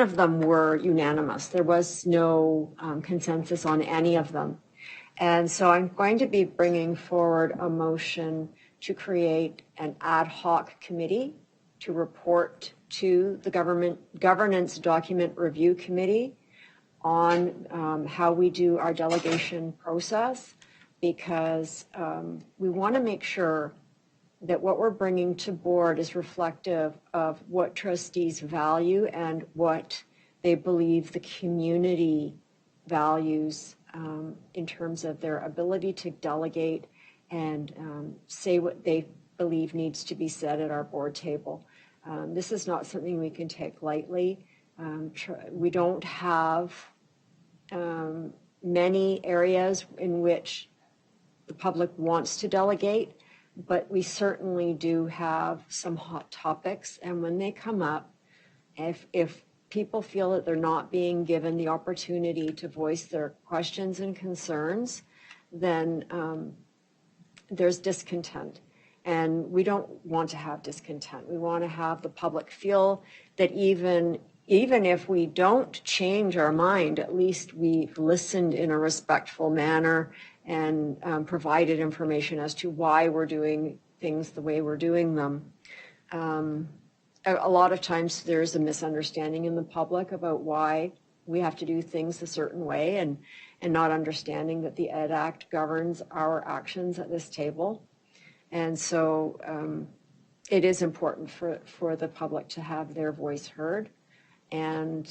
of them were unanimous. There was no consensus on any of them. And so I'm going to be bringing forward a motion to create an ad hoc committee to report to the Governance Document Review Committee on how we do our delegation process, because we want to make sure that what we're bringing to board is reflective of what trustees value and what they believe the community values in terms of their ability to delegate and say what they believe needs to be said at our board table. This is not something we can take lightly. We don't have many areas in which the public wants to delegate, but we certainly do have some hot topics. And when they come up, if people feel that they're not being given the opportunity to voice their questions and concerns, then there's discontent. And we don't want to have discontent. We want to have the public feel that even if we don't change our mind, at least we've listened in a respectful manner and provided information as to why we're doing things the way we're doing them. A lot of times there's a misunderstanding in the public about why we have to do things a certain way, and not understanding that the Ed Act governs our actions at this table. And so it is important for the public to have their voice heard. And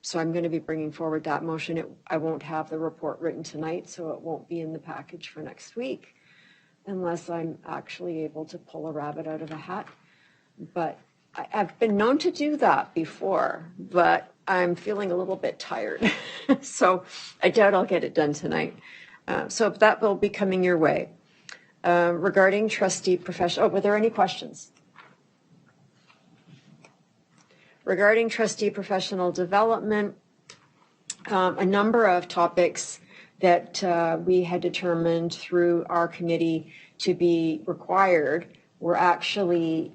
so I'm going to be bringing forward that motion. I won't have the report written tonight, so it won't be in the package for next week, unless I'm actually able to pull a rabbit out of a hat. But I've been known to do that before, but I'm feeling a little bit tired. So I doubt I'll get it done tonight. So that will be coming your way. Regarding trustee professional, were there any questions? Regarding trustee professional development, a number of topics that we had determined through our committee to be required were actually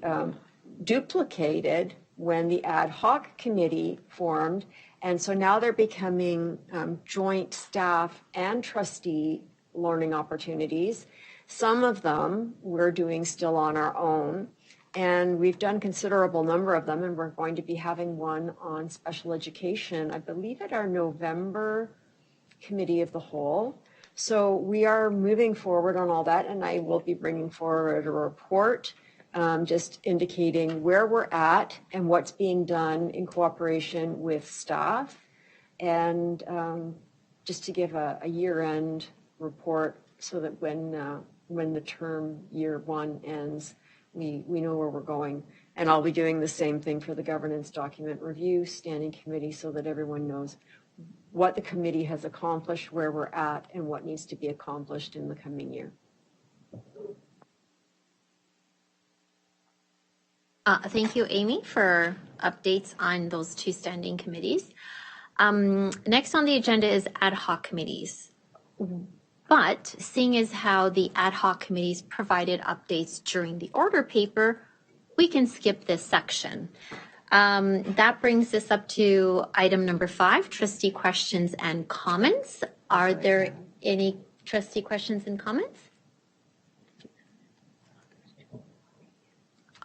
duplicated when the ad hoc committee formed. And so now they're becoming joint staff and trustee learning opportunities. Some of them we're doing still on our own. And we've done considerable number of them, and we're going to be having one on special education, I believe, at our November committee of the whole. So we are moving forward on all that, and I will be bringing forward a report just indicating where we're at and what's being done in cooperation with staff, and just to give a year-end report so that when the term year one ends, we know where we're going. And I'll be doing the same thing for the governance document review standing committee so that everyone knows what the committee has accomplished, where we're at, and what needs to be accomplished in the coming year. Thank you, Amy, for updates on those two standing committees. Next on the agenda is ad hoc committees. But seeing as how the ad hoc committees provided updates during the order paper, we can skip this section. That brings us up to item number 5, trustee questions and comments. Are there any trustee questions and comments?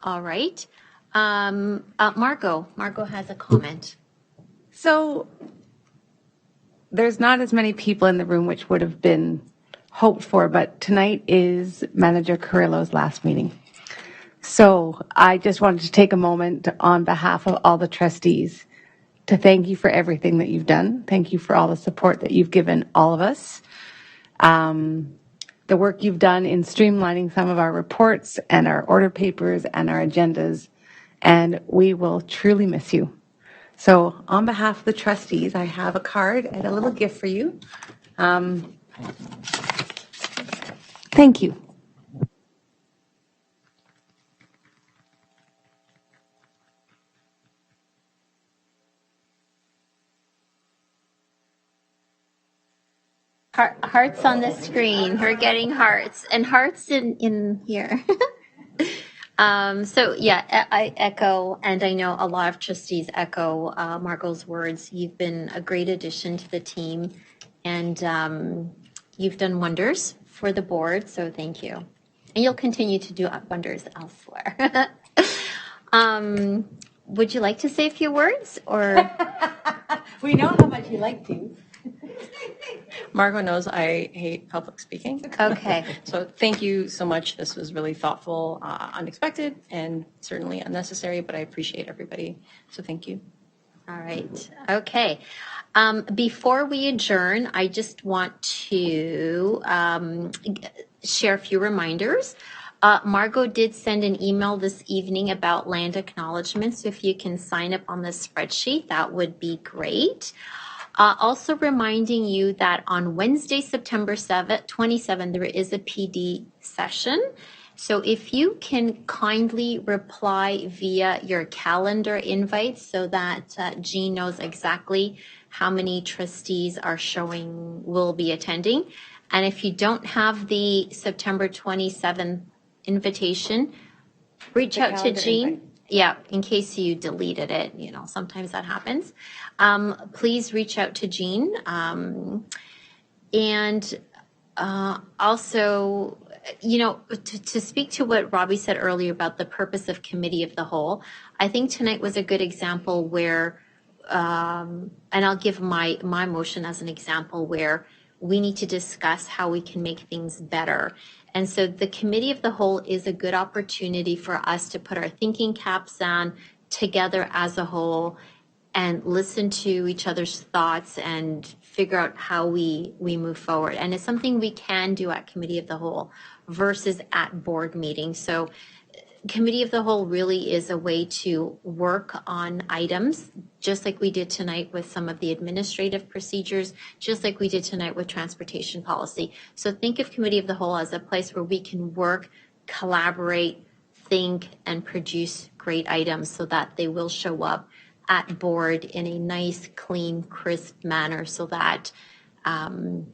All right. Margot has a comment. So there's not as many people in the room, which would have been hoped for, but tonight is Manager Carrillo's last meeting. So I just wanted to take a moment on behalf of all the trustees to thank you for everything that you've done. Thank you for all the support that you've given all of us. The work you've done in streamlining some of our reports and our order papers and our agendas, and we will truly miss you. So on behalf of the trustees, I have a card and a little gift for you. Thank you. Hearts on the screen. We're getting hearts and hearts in here. So yeah, I echo, and I know a lot of trustees echo Margot's words. You've been a great addition to the team, and you've done wonders for the board. So thank you, and you'll continue to do wonders elsewhere. Would you like to say a few words, or? We know how much you like to. Margot knows I hate public speaking. Okay. So thank you so much. This was really thoughtful, unexpected, and certainly unnecessary, but I appreciate everybody. So thank you. All right. Okay. Before we adjourn, I just want to share a few reminders. Margot did send an email this evening about land acknowledgements. So if you can sign up on the spreadsheet, that would be great. Also reminding you that on Wednesday, September 27th, there is a PD session. So if you can kindly reply via your calendar invite so that Jean knows exactly how many trustees are will be attending. And if you don't have the September 27th invitation, reach out to Jean. Invite. Yeah, in case you deleted it, sometimes that happens. Please reach out to Jean. And also, to speak to what Robbie said earlier about the purpose of committee of the whole, I think tonight was a good example where, and I'll give my motion as an example where we need to discuss how we can make things better. And so the committee of the whole is a good opportunity for us to put our thinking caps on together as a whole and listen to each other's thoughts and figure out how we move forward. And it's something we can do at committee of the whole versus at board meetings. So committee of the whole really is a way to work on items, just like we did tonight with some of the administrative procedures, just like we did tonight with transportation policy. So think of committee of the whole as a place where we can work, collaborate, think, and produce great items so that they will show up at board in a nice, clean, crisp manner so that when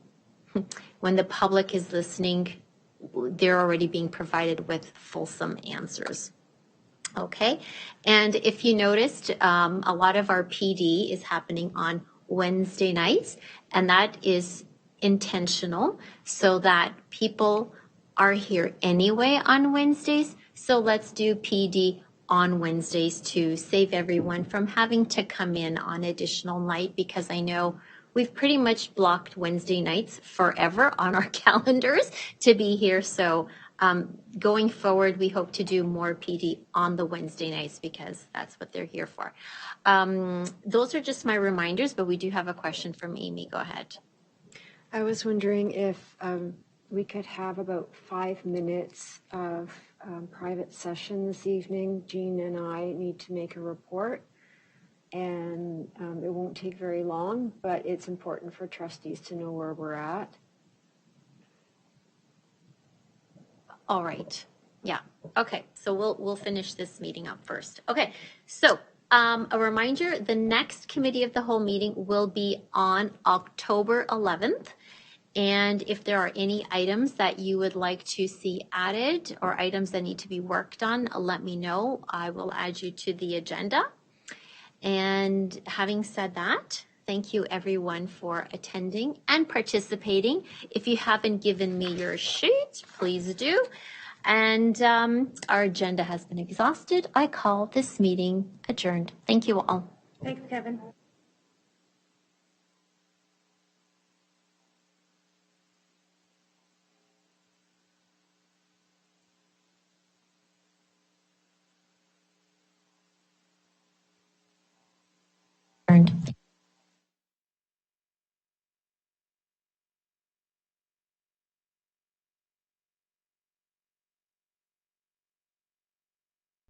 the public is listening, they're already being provided with fulsome answers. Okay. And if you noticed, a lot of our PD is happening on Wednesday nights, and that is intentional so that people are here anyway on Wednesdays. So let's do PD on Wednesdays to save everyone from having to come in on additional night, because I know we've pretty much blocked Wednesday nights forever on our calendars to be here. So going forward, we hope to do more PD on the Wednesday nights because that's what they're here for. Those are just my reminders, but we do have a question from Amy. Go ahead. I was wondering if we could have about 5 minutes of private session this evening. Jean and I need to make a report, and it won't take very long, but it's important for trustees to know where we're at. All right. Yeah. Okay. So we'll finish this meeting up first. Okay. So a reminder, the next committee of the whole meeting will be on October 11th. And if there are any items that you would like to see added or items that need to be worked on, let me know. I will add you to the agenda. And having said that, thank you everyone for attending and participating. If you haven't given me your sheet, please do. And our agenda has been exhausted. I call this meeting adjourned. Thank you all. Thanks, Kevin.